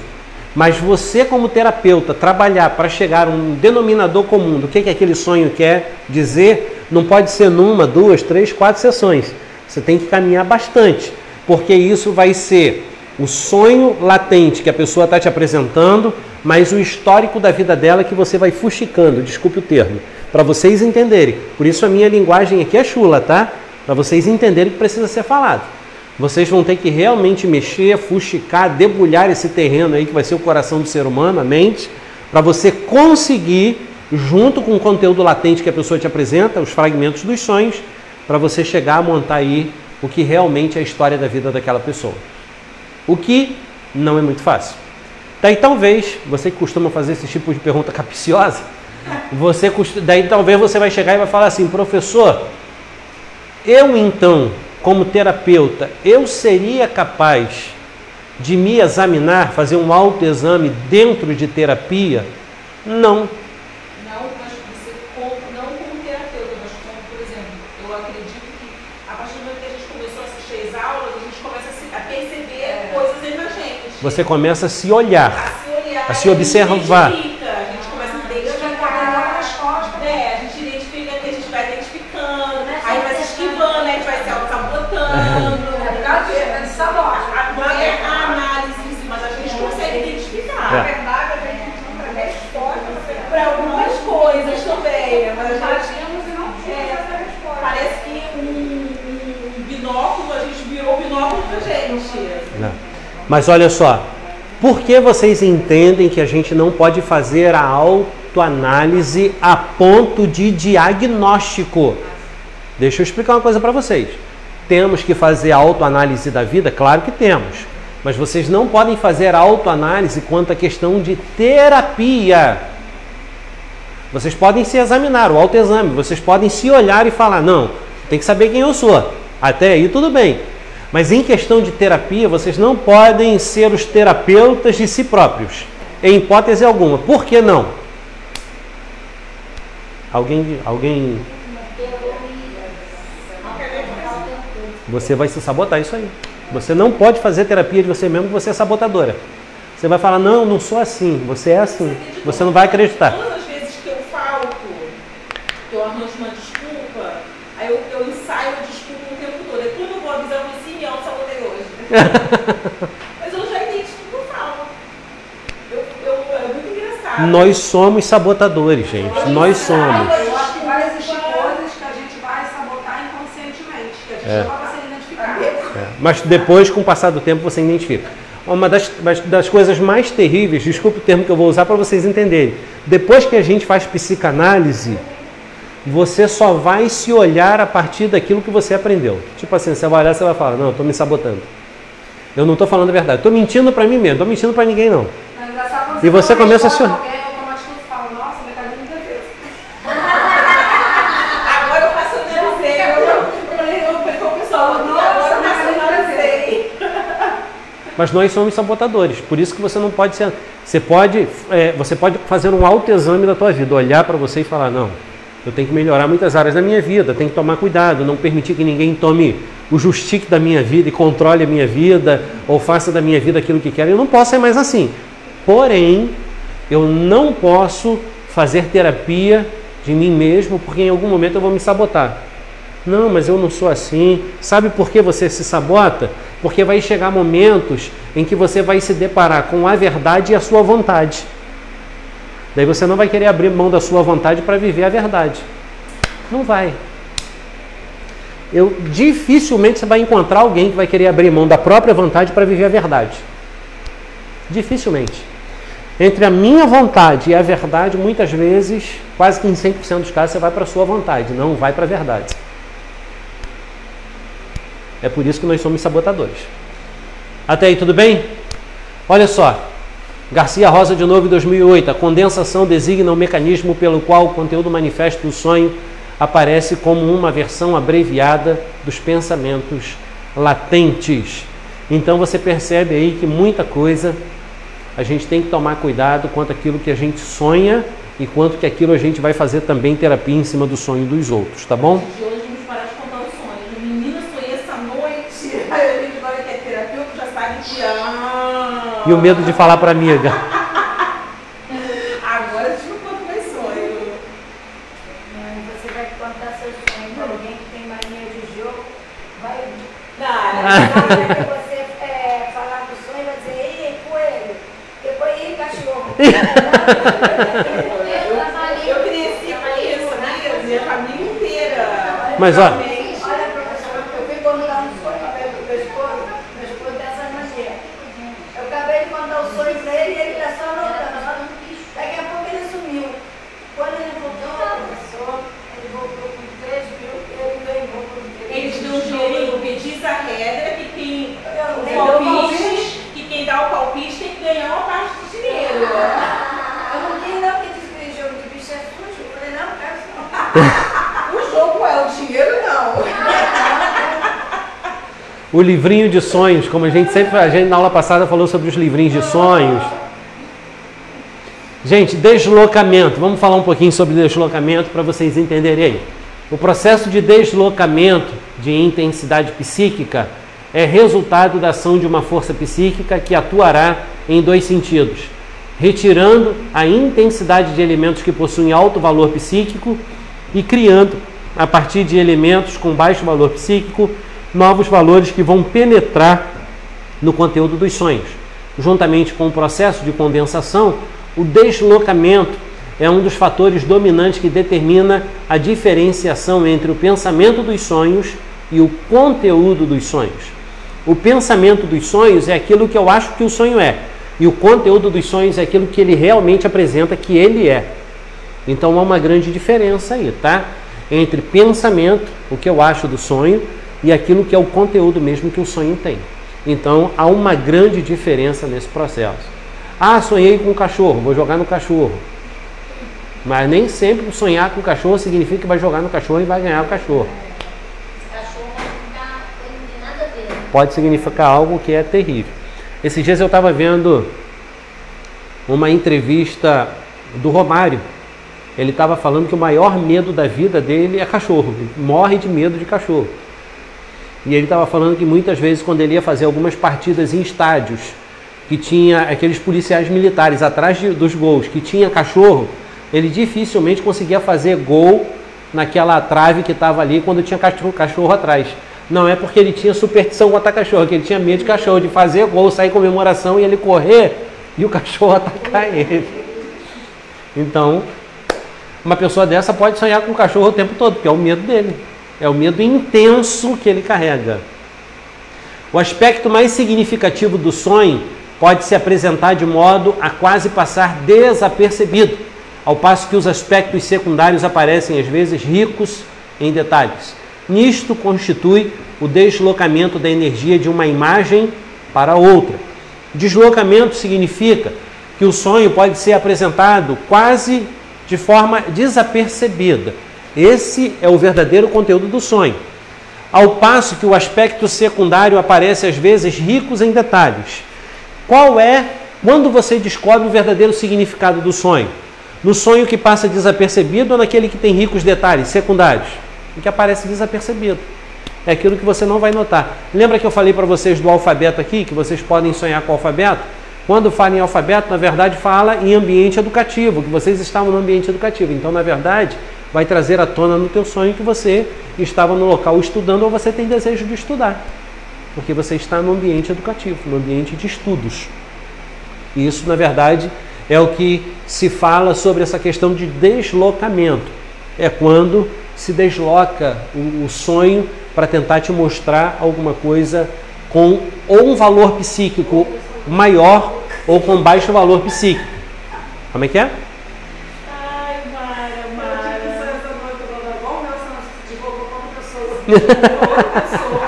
mas você como terapeuta trabalhar para chegar a um denominador comum do que aquele sonho quer dizer, não pode ser numa, 2, 3, 4 sessões. Você tem que caminhar bastante, porque isso vai ser o sonho latente que a pessoa está te apresentando, mas o histórico da vida dela que você vai fuxicando, desculpe o termo, para vocês entenderem. Por isso a minha linguagem aqui é chula, tá? Para vocês entenderem que precisa ser falado. Vocês vão ter que realmente mexer, fuxicar, debulhar esse terreno aí que vai ser o coração do ser humano, a mente, para você conseguir, junto com o conteúdo latente que a pessoa te apresenta, os fragmentos dos sonhos, para você chegar a montar aí o que realmente é a história da vida daquela pessoa. O que não é muito fácil. Daí talvez, você que costuma fazer esse tipo de pergunta capciosa, daí talvez você vai chegar e vai falar assim, professor, eu então, como terapeuta, eu seria capaz de me examinar, fazer um autoexame dentro de terapia? Não. Não, mas você não como terapeuta, mas como, por exemplo, eu acredito que a partir do momento que a gente começou a assistir as aulas, a gente começa a perceber coisas aí na gente. Você começa a se olhar, a se observar. A gente começa a identificar as costas. A gente identifica que a gente vai identificando, aí vai se esquivando, aí a gente vai se auto-sabotando. Não é a análise em si, mas a gente consegue identificar. Na verdade, a gente encontra respostas para algumas coisas também, mas a gente parece que um binóculo, a gente virou o binóculo pra gente. Mas olha só, por que vocês entendem que a gente não pode fazer a autoanálise a ponto de diagnóstico? Deixa eu explicar uma coisa para vocês. Temos que fazer a autoanálise da vida? Claro que temos. Mas vocês não podem fazer a autoanálise quanto à questão de terapia. Vocês podem se examinar, o autoexame. Vocês podem se olhar e falar, não, tem que saber quem eu sou. Até aí tudo bem. Mas em questão de terapia, vocês não podem ser os terapeutas de si próprios. Em hipótese alguma. Por que não? Alguém... Você vai se sabotar isso aí. Você não pode fazer terapia de você mesmo, que você é sabotadora. Você vai falar, não, não sou assim, você é assim. Você não vai acreditar. Todas as vezes que eu falto, que eu arranjo uma desculpa, aí eu ensaio a desculpa o tempo todo. É quando eu vou avisar o vizinho, eu sabotei hoje. Mas eu já entendi tudo que eu falo. É muito engraçado. Nós somos sabotadores, gente. Nós somos. Eu acho que vai existir coisas que a gente vai sabotar inconscientemente, que a gente não vai conseguir identificar. Mas depois, com o passar do tempo, você identifica. Uma das coisas mais terríveis, desculpe o termo que eu vou usar para vocês entenderem, depois que a gente faz psicanálise, você só vai se olhar a partir daquilo que você aprendeu. Tipo assim, você vai olhar e você vai falar, não, eu estou me sabotando. Eu não estou falando a verdade, estou mentindo para mim mesmo, não estou mentindo para ninguém não. E você começa a se olhar. Agora eu faço o Mas nós somos sabotadores, por isso que você não pode ser... Você pode fazer um autoexame da tua vida, olhar para você e falar, não, eu tenho que melhorar muitas áreas da minha vida, tenho que tomar cuidado, não permitir que ninguém tome o justique da minha vida e controle a minha vida, ou faça da minha vida aquilo que quer. Eu não posso ser mais assim. Porém, eu não posso fazer terapia de mim mesmo, porque em algum momento eu vou me sabotar. Não, mas eu não sou assim. Sabe por que você se sabota? Porque vai chegar momentos em que você vai se deparar com a verdade e a sua vontade. Daí você não vai querer abrir mão da sua vontade para viver a verdade. Não vai. Dificilmente você vai encontrar alguém que vai querer abrir mão da própria vontade para viver a verdade. Dificilmente. Entre a minha vontade e a verdade, muitas vezes, quase que em 100% dos casos, você vai para a sua vontade, não vai para a verdade. É por isso que nós somos sabotadores. Até aí, tudo bem? Olha só. Garcia Rosa, de novo, em 2008. A condensação designa o mecanismo pelo qual o conteúdo manifesto do sonho aparece como uma versão abreviada dos pensamentos latentes. Então você percebe aí que muita coisa a gente tem que tomar cuidado quanto àquilo que a gente sonha e quanto que aquilo a gente vai fazer também terapia em cima do sonho dos outros, tá bom? De hoje vamos parar de contar os sonhos. Menina, sonhei essa noite. Aí a gente agora quer terapia, já sabe que E o medo de falar para amiga. Agora a gente não conta mais sonho. Você vai contar seus sonhos para alguém que tem mania de jogo, vai você falar do sonho e vai dizer, ei, coelho, depois ei, cachorro. Eu cresci com isso, né? Minha família inteira. Mas ó, Olha, professor, eu fui contar um sonho para meu esposo dessa maneira. Eu acabei de contar o sonho para ele e ele está só anotando. Daqui a pouco ele sumiu. Quando ele voltou, professor, ele voltou com 3 mil e ele ganhou com 3 mil. Eles dão dinheirinho, porque diz a regra que quem dá o palpite tem que ganhar uma parte do dinheiro. Eu não quis não, porque diz que jogo de bicho é sujo. Eu falei, não, quero não. O jogo é o dinheiro, não. o livrinho de sonhos, como a gente na aula passada falou sobre os livrinhos de sonhos. Gente, deslocamento. Vamos falar um pouquinho sobre deslocamento para vocês entenderem aí. O processo de deslocamento de intensidade psíquica é resultado da ação de uma força psíquica que atuará em 2 sentidos: retirando a intensidade de elementos que possuem alto valor psíquico e criando, a partir de elementos com baixo valor psíquico, novos valores que vão penetrar no conteúdo dos sonhos. Juntamente com o processo de condensação, o deslocamento é um dos fatores dominantes que determina a diferenciação entre o pensamento dos sonhos e o conteúdo dos sonhos. O pensamento dos sonhos é aquilo que eu acho que o sonho é, e o conteúdo dos sonhos é aquilo que ele realmente apresenta que ele é. Então há uma grande diferença aí, tá? Entre pensamento, o que eu acho do sonho, e aquilo que é o conteúdo mesmo que o sonho tem. Então há uma grande diferença nesse processo. Ah, sonhei com um cachorro, vou jogar no cachorro. Mas nem sempre sonhar com o cachorro significa que vai jogar no cachorro e vai ganhar o cachorro. Pode significar algo que é terrível. Esses dias eu estava vendo uma entrevista do Romário. Ele estava falando que o maior medo da vida dele é cachorro. Ele morre de medo de cachorro. E ele estava falando que muitas vezes, quando ele ia fazer algumas partidas em estádios, que tinha aqueles policiais militares atrás dos gols, que tinha cachorro, ele dificilmente conseguia fazer gol naquela trave que estava ali quando tinha cachorro atrás. Não é porque ele tinha superstição contra cachorro, que ele tinha medo de cachorro, de fazer gol, sair em comemoração e ele correr e o cachorro atacar ele. Então, uma pessoa dessa pode sonhar com o cachorro o tempo todo, porque é o medo dele. É o medo intenso que ele carrega. O aspecto mais significativo do sonho pode se apresentar de modo a quase passar desapercebido, ao passo que os aspectos secundários aparecem às vezes ricos em detalhes. Nisto constitui o deslocamento da energia de uma imagem para outra. Deslocamento significa que o sonho pode ser apresentado quase de forma desapercebida. Esse é o verdadeiro conteúdo do sonho. Ao passo que o aspecto secundário aparece às vezes ricos em detalhes. Quando você descobre o verdadeiro significado do sonho? No sonho que passa desapercebido ou naquele que tem ricos detalhes secundários? O que aparece desapercebido. É aquilo que você não vai notar. Lembra que eu falei para vocês do alfabeto aqui, que vocês podem sonhar com o alfabeto? Quando fala em alfabeto, na verdade fala em ambiente educativo, que vocês estavam no ambiente educativo. Então, na verdade, vai trazer à tona no teu sonho que você estava no local estudando ou você tem desejo de estudar. Porque você está no ambiente educativo, no ambiente de estudos. E isso, na verdade, é o que se fala sobre essa questão de deslocamento. É quando se desloca o sonho para tentar te mostrar alguma coisa com ou um valor psíquico maior ou com baixo valor psíquico. Como é que é? Ai, Mara, Eu Mara. tive isso essa noite, eu vou igual o Nelson de roupa como pessoa.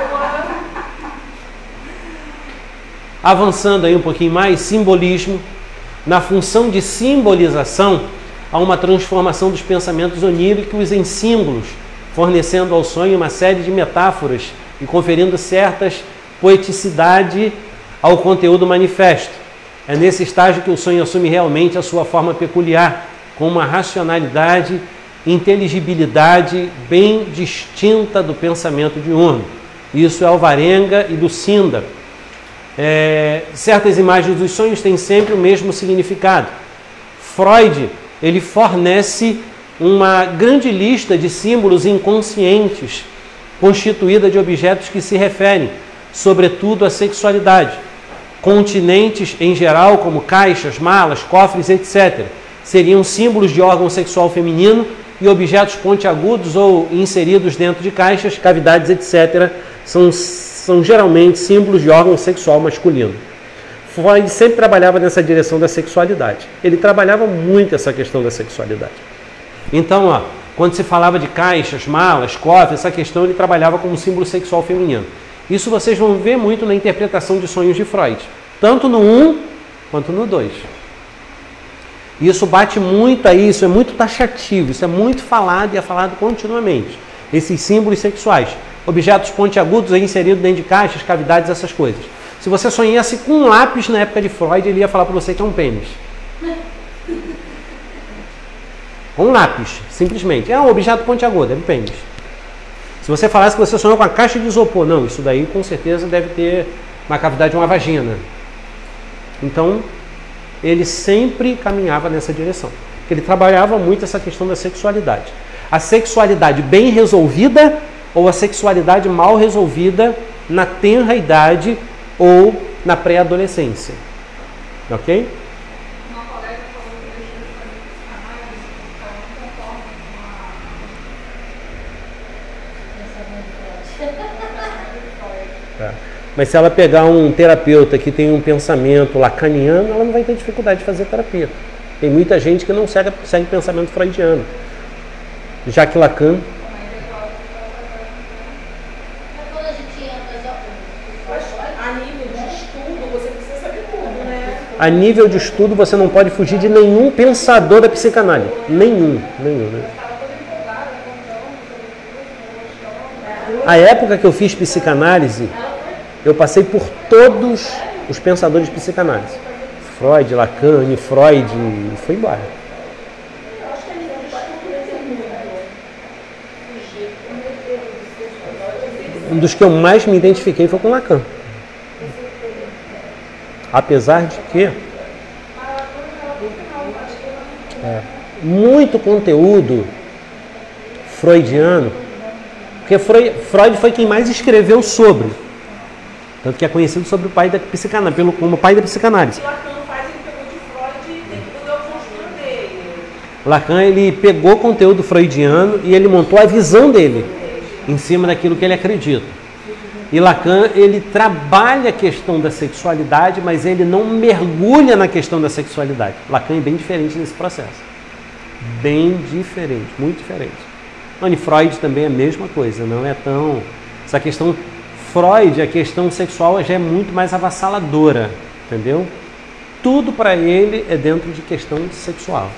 Avançando aí um pouquinho mais, simbolismo. Na função de simbolização, há uma transformação dos pensamentos oníricos em símbolos, fornecendo ao sonho uma série de metáforas e conferindo certas poeticidade ao conteúdo manifesto. É nesse estágio que o sonho assume realmente a sua forma peculiar, com uma racionalidade, inteligibilidade bem distinta do pensamento diurno. Isso é Alvarenga e Lucinda. Certas imagens dos sonhos têm sempre o mesmo significado. Freud, ele fornece uma grande lista de símbolos inconscientes, constituída de objetos que se referem, sobretudo, à sexualidade. Continentes, em geral, como caixas, malas, cofres, etc., seriam símbolos de órgão sexual feminino, e objetos pontiagudos ou inseridos dentro de caixas, cavidades, etc., são geralmente símbolos de órgão sexual masculino. Freud sempre trabalhava nessa direção da sexualidade. Ele trabalhava muito essa questão da sexualidade. Então, quando se falava de caixas, malas, cofres, essa questão ele trabalhava como símbolo sexual feminino. Isso vocês vão ver muito na interpretação de sonhos de Freud, tanto no 1 quanto no 2. Isso bate muito aí, isso é muito taxativo, isso é muito falado e é falado continuamente. Esses símbolos sexuais. Objetos pontiagudos inseridos dentro de caixas, cavidades, essas coisas. Se você sonhasse com um lápis na época de Freud, ele ia falar para você que é um pênis. Um lápis, simplesmente. É um objeto pontiagudo, é um pênis. Se você falasse que você sonhou com a caixa de isopor, não, isso daí com certeza deve ter uma cavidade, uma vagina. Então, ele sempre caminhava nessa direção. Ele trabalhava muito essa questão da sexualidade. A sexualidade bem resolvida ou a sexualidade mal resolvida na tenra idade ou na pré-adolescência. Ok? Uma colega falou que deixou de fazer psicanálise porque ela não concorda com a Tá. Mas se ela pegar um terapeuta que tem um pensamento lacaniano, ela não vai ter dificuldade de fazer terapia. Tem muita gente que não segue pensamento freudiano. Já que Lacan... Quando a gente entra, Mas a nível de estudo, você precisa saber tudo, né? A nível de estudo, você não pode fugir de nenhum pensador da psicanálise. Nenhum. A época que eu fiz psicanálise, eu passei por todos os pensadores de psicanálise. Freud, Lacan, Freud, e foi embora. Eu acho que a nível de estudo é muito. Um dos que eu mais me identifiquei foi com Lacan. Apesar de que muito conteúdo freudiano, porque Freud foi quem mais escreveu sobre, tanto que é conhecido sobre o pai da psicanálise, como pai da psicanálise. O que Lacan faz, ele pegou de Freud e tem que mudar o conjunto dele. Lacan, ele pegou conteúdo freudiano e ele montou a visão dele em cima daquilo que ele acredita. E Lacan, ele trabalha a questão da sexualidade, mas ele não mergulha na questão da sexualidade. Lacan é bem diferente nesse processo. Bem diferente, muito diferente. E Freud também é a mesma coisa, não é tão... Essa questão... Freud, a questão sexual já é muito mais avassaladora, entendeu? Tudo para ele é dentro de questão sexual.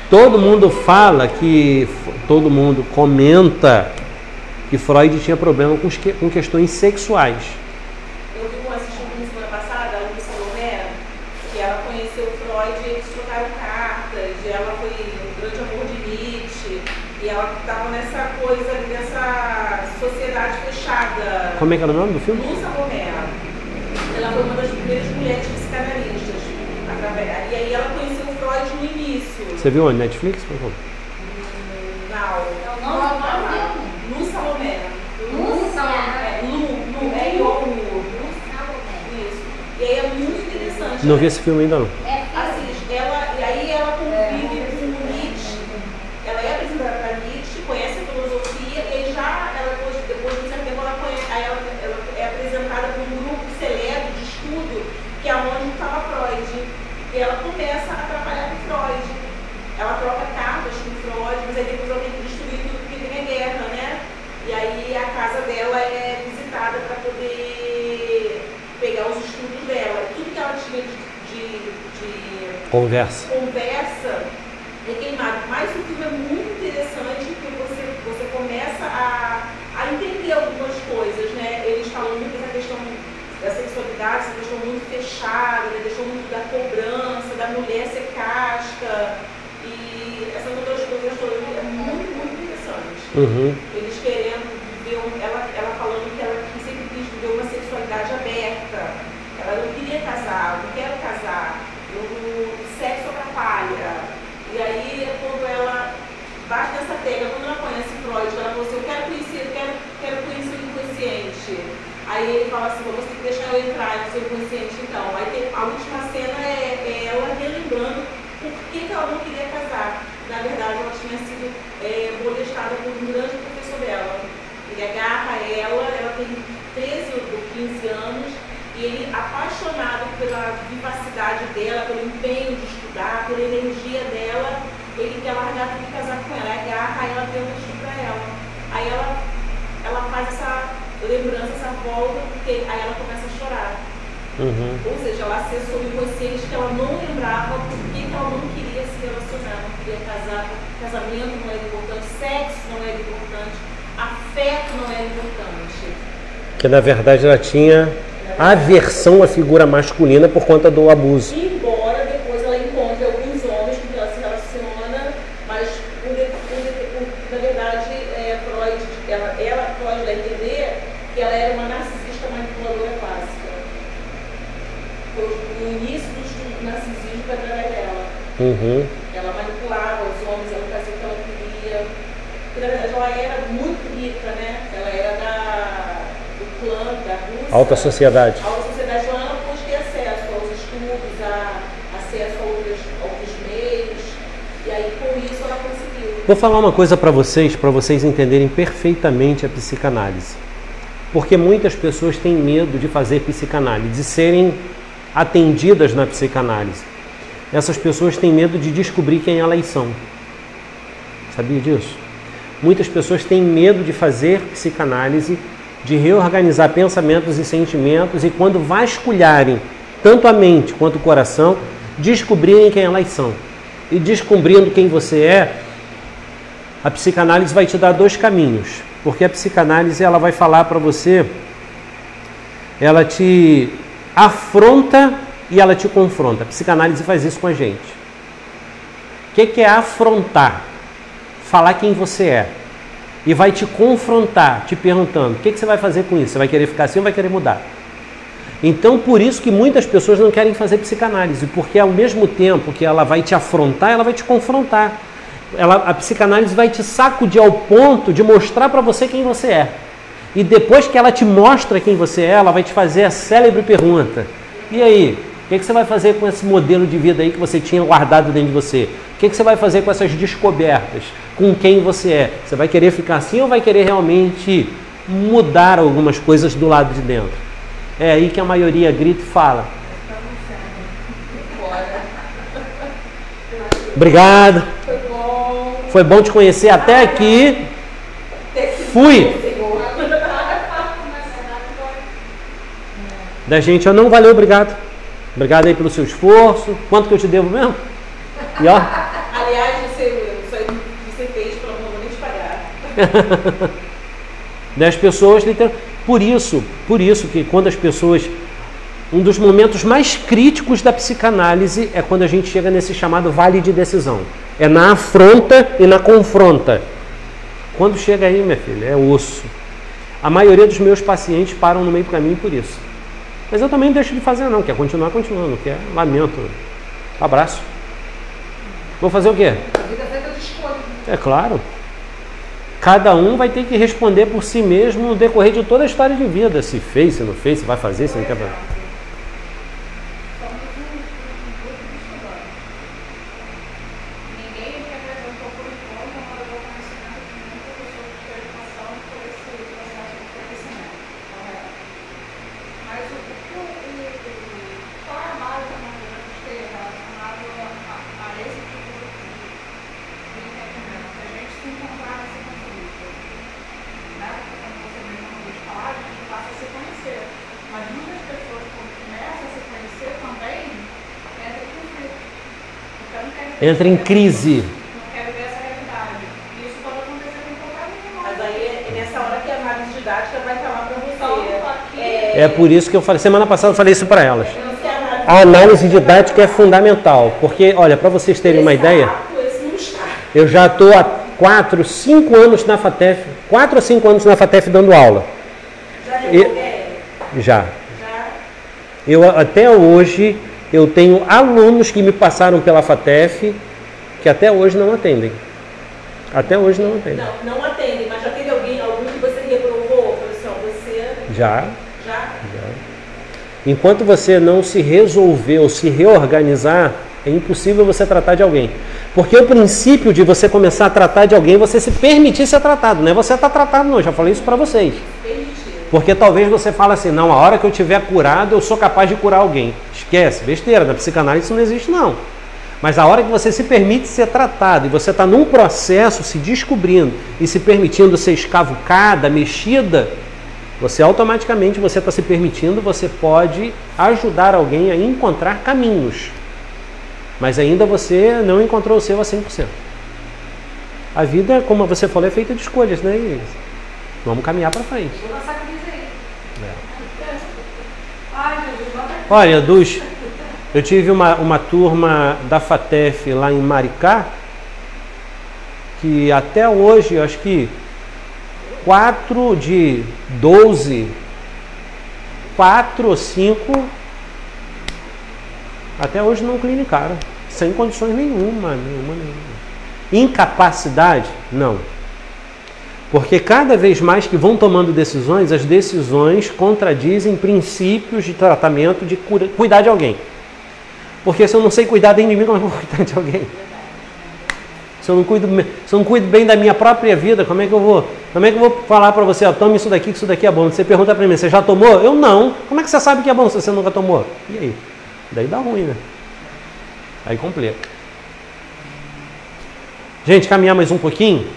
Todo mundo fala que, todo mundo comenta que Freud tinha problema com questões sexuais. Eu vi uma assistindo na semana passada, a Luísa Salomé, que ela conheceu Freud e eles trocaram cartas, e ela foi um grande amor de Nietzsche, e ela estava nessa coisa ali, nessa sociedade fechada. Como é que era o nome do filme? Luísa Salomé. Ela foi uma das primeiras mulheres psicanalistas. E aí ela conheceu o Freud no início. Você viu onde? Netflix? Não. É o nome do filme? Lu Salomé. Lúcia. Lu, L-O-U. Isso. E aí é muito interessante. Não né? vi esse filme ainda não. Assiste, e aí ela convive com Nietzsche, ela é apresentada para Nietzsche, conhece a filosofia, e aí já, ela depois de um certo ela é visitada para poder pegar os estudos dela. Tudo que ela tinha de Conversa. É queimado. Mas o filme é muito interessante porque você começa a entender algumas coisas, né? Eles falam muito dessa questão da sexualidade, essa questão muito fechada, né? Deixou muito da cobrança, da mulher ser casca. E essas outras coisas todas é muito, muito interessante. Uhum. Eles querendo viver, ela falando que ela sempre quis viver uma sexualidade aberta. Ela não queria casar, não quero casar. O sexo atrapalha. E aí, quando ela bate nessa tecla, quando ela conhece Freud, ela fala assim, eu quero conhecer o inconsciente. Aí ele fala assim, você tem que deixar eu entrar no seu inconsciente então. Aí a última cena é ela relembrando por que ela não queria casar. Na verdade, ela tinha sido molestada por um grande professor dela. Ele agarra ela tem 13 ou 15 anos, e ele, apaixonado pela vivacidade dela, pelo empenho de estudar, pela energia dela, ele quer largar tudo e casar com ela. Agarra ela, tenta estuprar ela. Aí ela faz essa lembrança, essa volta, porque aí ela começa a chorar. Uhum. Ou seja, ela acessou o inconsciente que ela não lembrava porque ela não queria se relacionar, não queria casar, casamento não era importante, sexo não era importante, afeto não era importante. Que na verdade ela tinha aversão à figura masculina por conta do abuso. Embora depois ela encontre alguns homens com quem ela se relaciona, mas na verdade Freud dá a entender que ela era uma narcisista manipuladora clássica. No início do estudo do narcisismo foi através dela. Uhum. Ela manipulava os homens, ela fazia o que ela queria. E na verdade ela era muito rica, né? Ela era do clã da Rússia. Alta sociedade. Alta sociedade, então ela pôde ter acesso aos estudos, acesso a outros meios. E aí com isso ela conseguiu. Vou falar uma coisa para vocês entenderem perfeitamente a psicanálise. Porque muitas pessoas têm medo de fazer psicanálise, de serem atendidas na psicanálise. Essas pessoas têm medo de descobrir quem elas são. Sabia disso? Muitas pessoas têm medo de fazer psicanálise, de reorganizar pensamentos e sentimentos, e quando vasculharem tanto a mente quanto o coração, descobrirem quem elas são. E descobrindo quem você é, a psicanálise vai te dar dois caminhos. Porque a psicanálise ela vai falar para você, ela te afronta e ela te confronta. A psicanálise faz isso com a gente. O que é afrontar? Falar quem você é. E vai te confrontar, te perguntando, o que você vai fazer com isso? Você vai querer ficar assim ou vai querer mudar? Então, por isso que muitas pessoas não querem fazer psicanálise, porque ao mesmo tempo que ela vai te afrontar, ela vai te confrontar. A psicanálise vai te sacudir ao ponto de mostrar para você quem você é. E depois que ela te mostra quem você é, ela vai te fazer a célebre pergunta. E aí, o que você vai fazer com esse modelo de vida aí que você tinha guardado dentro de você? O que você vai fazer com essas descobertas? Com quem você é? Você vai querer ficar assim ou vai querer realmente mudar algumas coisas do lado de dentro? É aí que a maioria grita e fala. Obrigado. Foi bom te conhecer até aqui. Fui. Da gente, eu não valeu, obrigado. Obrigado aí pelo seu esforço. Quanto que eu te devo mesmo? E ó. Aliás, você fez pelo amor de pagar. Das pessoas, por isso que quando as pessoas, um dos momentos mais críticos da psicanálise é quando a gente chega nesse chamado vale de decisão. É na afronta e na confronta. Quando chega aí, minha filha, é osso. A maioria dos meus pacientes param no meio do caminho por isso. Mas eu também não deixo de fazer não, quer continuar continuando, quer lamento. Abraço. Vou fazer o quê? A vida é feita de escolha. É claro. Cada um vai ter que responder por si mesmo no decorrer de toda a história de vida. Se fez, se não fez, se vai fazer, se não quer fazer. entra em crise. Não quero ver essa realidade. Isso pode acontecer com qualquer um. Mas aí é nessa hora que a análise didática vai falar para você. É por isso que eu falei, semana passada eu falei isso para elas. A análise didática é fundamental, porque, olha, para vocês terem uma ideia, eu já estou há 4 ou 5 anos na FATEF, 4 ou 5 anos na FATEF dando aula. Já. Eu, até hoje, eu tenho alunos que me passaram pela FATEF que até hoje não atendem. Até hoje não atendem. Não atendem, mas já teve algum que você reprovou? Falou assim, ó, você... Já. Enquanto você não se resolver ou se reorganizar, é impossível você tratar de alguém. Porque o princípio de você começar a tratar de alguém, você se permitir ser tratado. Não é você estar tratado, não. Eu já falei isso para vocês. Porque talvez você fale assim, não, a hora que eu tiver curado, eu sou capaz de curar alguém. Esquece, besteira. Na psicanálise isso não existe, não. Mas a hora que você se permite ser tratado e você está num processo se descobrindo e se permitindo ser escavucada, mexida, você automaticamente, você está se permitindo, você pode ajudar alguém a encontrar caminhos. Mas ainda você não encontrou o seu a 100%. A vida, como você falou, é feita de escolhas, né? E vamos caminhar para frente. Vou lançar a crise aí. Olha, eu tive uma turma da FATEF lá em Maricá, que até hoje, eu acho que 4 de 12, 4 ou 5, até hoje não clinicaram, sem condições nenhuma. Incapacidade? Não. Porque cada vez mais que vão tomando decisões, as decisões contradizem princípios de tratamento, de cuidar de alguém. Porque se eu não sei cuidar de mim, como é que eu vou cuidar de alguém? Se eu não cuido bem da minha própria vida, como é que eu vou falar para você, ó, tome isso daqui, que isso daqui é bom. Você pergunta para mim, você já tomou? Eu não. Como é que você sabe que é bom se você nunca tomou? E aí? Daí dá ruim, né? Aí complica. Gente, caminhar mais um pouquinho.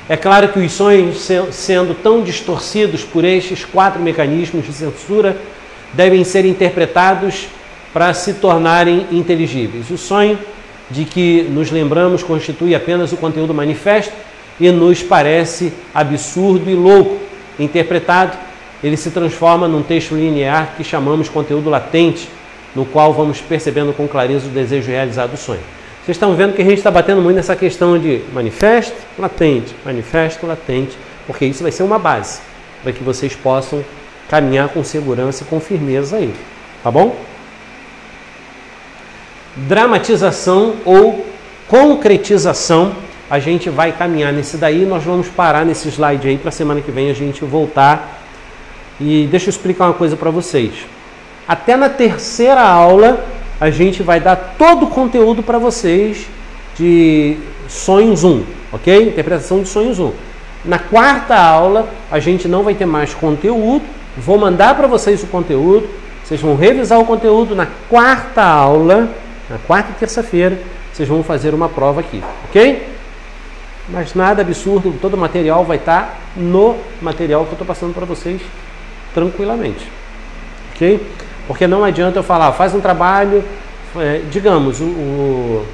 É claro que os sonhos sendo tão distorcidos por estes 4 mecanismos de censura devem ser interpretados para se tornarem inteligíveis. O sonho de que nos lembramos constitui apenas o conteúdo manifesto e nos parece absurdo e louco. Interpretado, ele se transforma num texto linear que chamamos conteúdo latente, no qual vamos percebendo com clareza o desejo realizado do sonho. Vocês estão vendo que a gente está batendo muito nessa questão de manifesto, latente, porque isso vai ser uma base para que vocês possam caminhar com segurança e com firmeza aí, tá bom? Dramatização ou concretização, a gente vai caminhar nesse daí, nós vamos parar nesse slide aí para a semana que vem a gente voltar. E deixa eu explicar uma coisa para vocês. Até na terceira aula a gente vai dar todo o conteúdo para vocês de sonhos 1, ok? Interpretação de sonhos 1. Na quarta aula a gente não vai ter mais conteúdo, vou mandar para vocês o conteúdo, vocês vão revisar o conteúdo na quarta aula. Na quarta e terça-feira, vocês vão fazer uma prova aqui, ok? Mas nada absurdo, todo o material vai estar no material que eu estou passando para vocês tranquilamente, ok? Porque não adianta eu falar, faz um trabalho, digamos, o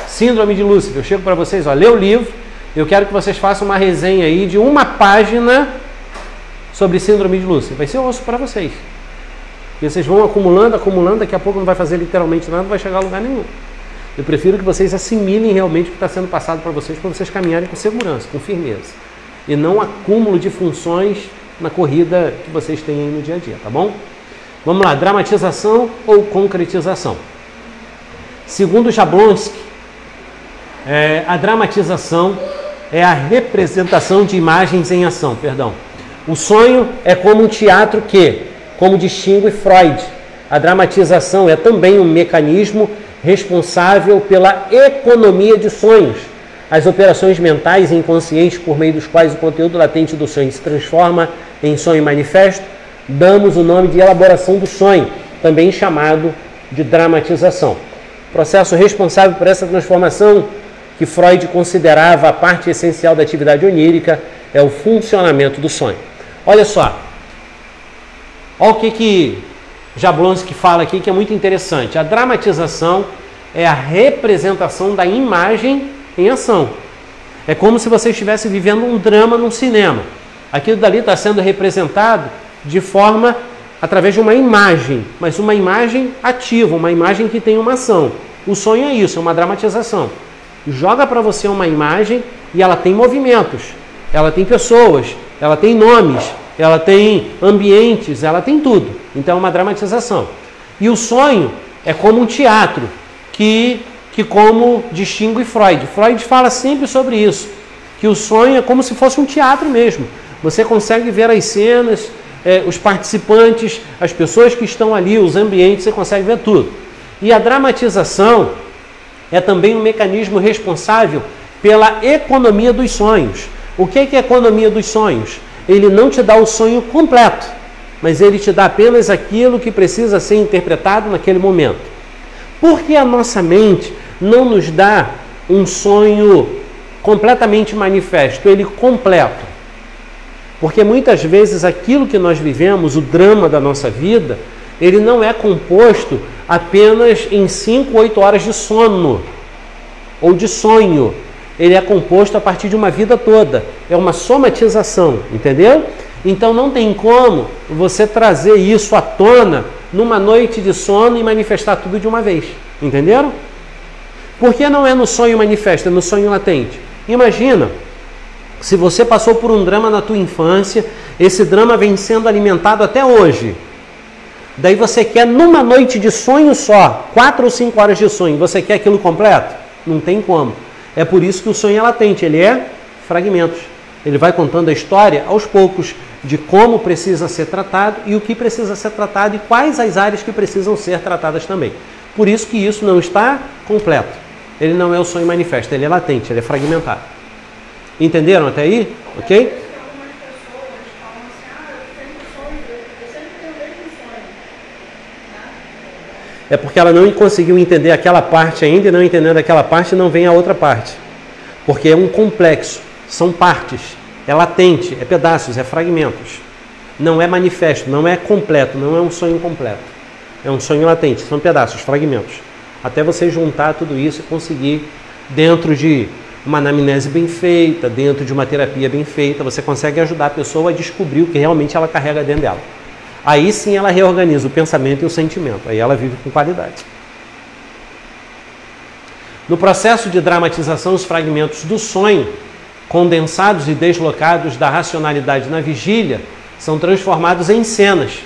Síndrome de Lúcifer, eu chego para vocês, ó, lê o livro, eu quero que vocês façam uma resenha aí de 1 página sobre Síndrome de Lúcifer, vai ser osso para vocês. E vocês vão acumulando, daqui a pouco não vai fazer literalmente nada, não vai chegar a lugar nenhum. Eu prefiro que vocês assimilem realmente o que está sendo passado para vocês caminharem com segurança, com firmeza. E não acúmulo de funções na corrida que vocês têm aí no dia a dia, tá bom? Vamos lá, dramatização ou concretização? Segundo Jablonski, a dramatização é a representação de imagens em ação, O sonho é como um teatro que, como distingue Freud, a dramatização é também um mecanismo responsável pela economia de sonhos. As operações mentais e inconscientes por meio dos quais o conteúdo latente do sonho se transforma em sonho manifesto, damos o nome de elaboração do sonho, também chamado de dramatização. O processo responsável por essa transformação, que Freud considerava a parte essencial da atividade onírica, é o funcionamento do sonho. Olha só. Olha o que Jablonski fala aqui, que é muito interessante. A dramatização é a representação da imagem em ação. É como se você estivesse vivendo um drama num cinema. Aquilo dali está sendo representado de forma através de uma imagem, mas uma imagem ativa, uma imagem que tem uma ação. O sonho é isso, é uma dramatização. Joga para você uma imagem e ela tem movimentos, ela tem pessoas, ela tem nomes, ela tem ambientes, ela tem tudo. Então é uma dramatização. E o sonho é como um teatro, que como distingue Freud. Freud fala sempre sobre isso, que o sonho é como se fosse um teatro mesmo. Você consegue ver as cenas, os participantes, as pessoas que estão ali, os ambientes, você consegue ver tudo. E a dramatização é também um mecanismo responsável pela economia dos sonhos. O que é a economia dos sonhos? Ele não te dá o sonho completo, mas ele te dá apenas aquilo que precisa ser interpretado naquele momento. Porque a nossa mente não nos dá um sonho completamente manifesto, ele completo. Porque muitas vezes aquilo que nós vivemos, o drama da nossa vida, ele não é composto apenas em 5, 8 horas de sono ou de sonho. Ele é composto a partir de uma vida toda. É uma somatização, entendeu? Então não tem como você trazer isso à tona numa noite de sono e manifestar tudo de uma vez. Entenderam? Por que não é no sonho manifesto, é no sonho latente? Imagina, se você passou por um drama na tua infância, esse drama vem sendo alimentado até hoje. Daí você quer, numa noite de sonho só, 4 ou 5 horas de sonho, você quer aquilo completo? Não tem como. É por isso que o sonho é latente, ele é fragmentos. Ele vai contando a história aos poucos de como precisa ser tratado e o que precisa ser tratado e quais as áreas que precisam ser tratadas também. Por isso que isso não está completo. Ele não é o sonho manifesto, ele é latente, ele é fragmentado. Entenderam até aí? Ok? É porque ela não conseguiu entender aquela parte ainda, e não entendendo aquela parte, não vem a outra parte. Porque é um complexo, são partes, é latente, é pedaços, é fragmentos. Não é manifesto, não é completo, não é um sonho completo. É um sonho latente, são pedaços, fragmentos. Até você juntar tudo isso e conseguir, dentro de uma anamnese bem feita, dentro de uma terapia bem feita, você consegue ajudar a pessoa a descobrir o que realmente ela carrega dentro dela. Aí sim ela reorganiza o pensamento e o sentimento. Aí ela vive com qualidade. No processo de dramatização, os fragmentos do sonho, condensados e deslocados da racionalidade na vigília, são transformados em cenas.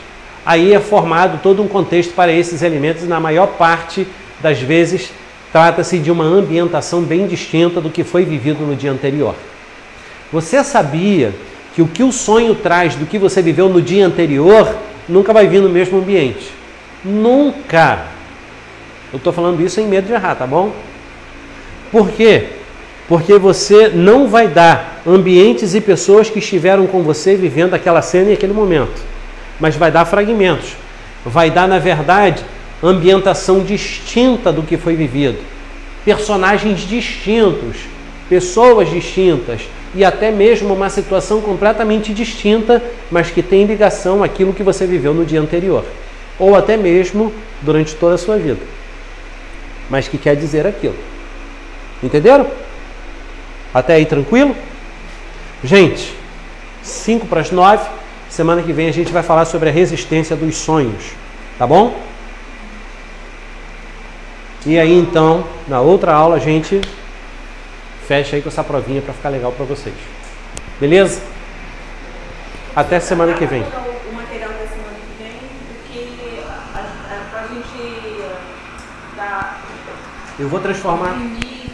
Aí é formado todo um contexto para esses elementos e na maior parte das vezes trata-se de uma ambientação bem distinta do que foi vivido no dia anterior. Você sabia que o que o sonho traz do que você viveu no dia anterior nunca vai vir no mesmo ambiente? Nunca! Eu estou falando isso sem medo de errar, tá bom? Por quê? Porque você não vai dar ambientes e pessoas que estiveram com você vivendo aquela cena e aquele momento, mas vai dar fragmentos. Vai dar, na verdade, ambientação distinta do que foi vivido, personagens distintos, pessoas distintas e até mesmo uma situação completamente distinta, mas que tem ligação àquilo que você viveu no dia anterior, ou até mesmo durante toda a sua vida, mas que quer dizer aquilo. Entenderam? Até aí tranquilo? Gente, 8:55, semana que vem a gente vai falar sobre a resistência dos sonhos, tá bom? E aí então, na outra aula a gente fecha aí com essa provinha para ficar legal para vocês. Beleza? Até semana que vem. O material da semana que vem, porque a gente dar...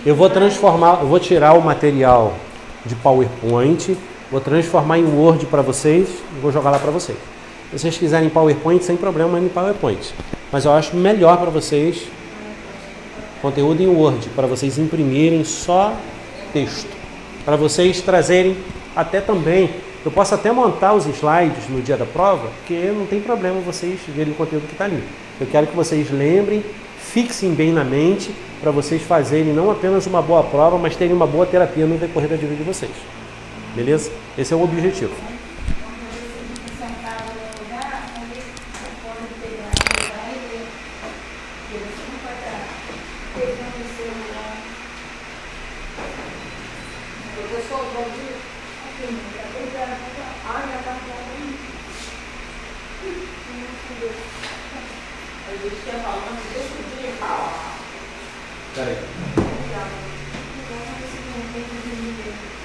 Eu vou tirar o material de PowerPoint, vou transformar em Word para vocês e vou jogar lá para vocês. Se vocês quiserem PowerPoint, sem problema, em PowerPoint. Mas eu acho melhor para vocês conteúdo em Word, para vocês imprimirem só texto. Para vocês trazerem até também, eu posso até montar os slides no dia da prova, porque não tem problema vocês verem o conteúdo que está ali. Eu quero que vocês lembrem, fixem bem na mente, para vocês fazerem não apenas uma boa prova, mas terem uma boa terapia no decorrer da vida de vocês. Beleza? Esse é o objetivo. estar pegando o celular. Professor, bom dia. Aqui, tá pegando. Ah, já está A gente quer falar, mas deixa o dia falar. Peraí. Não, não, não, não, não, não, não, não, não,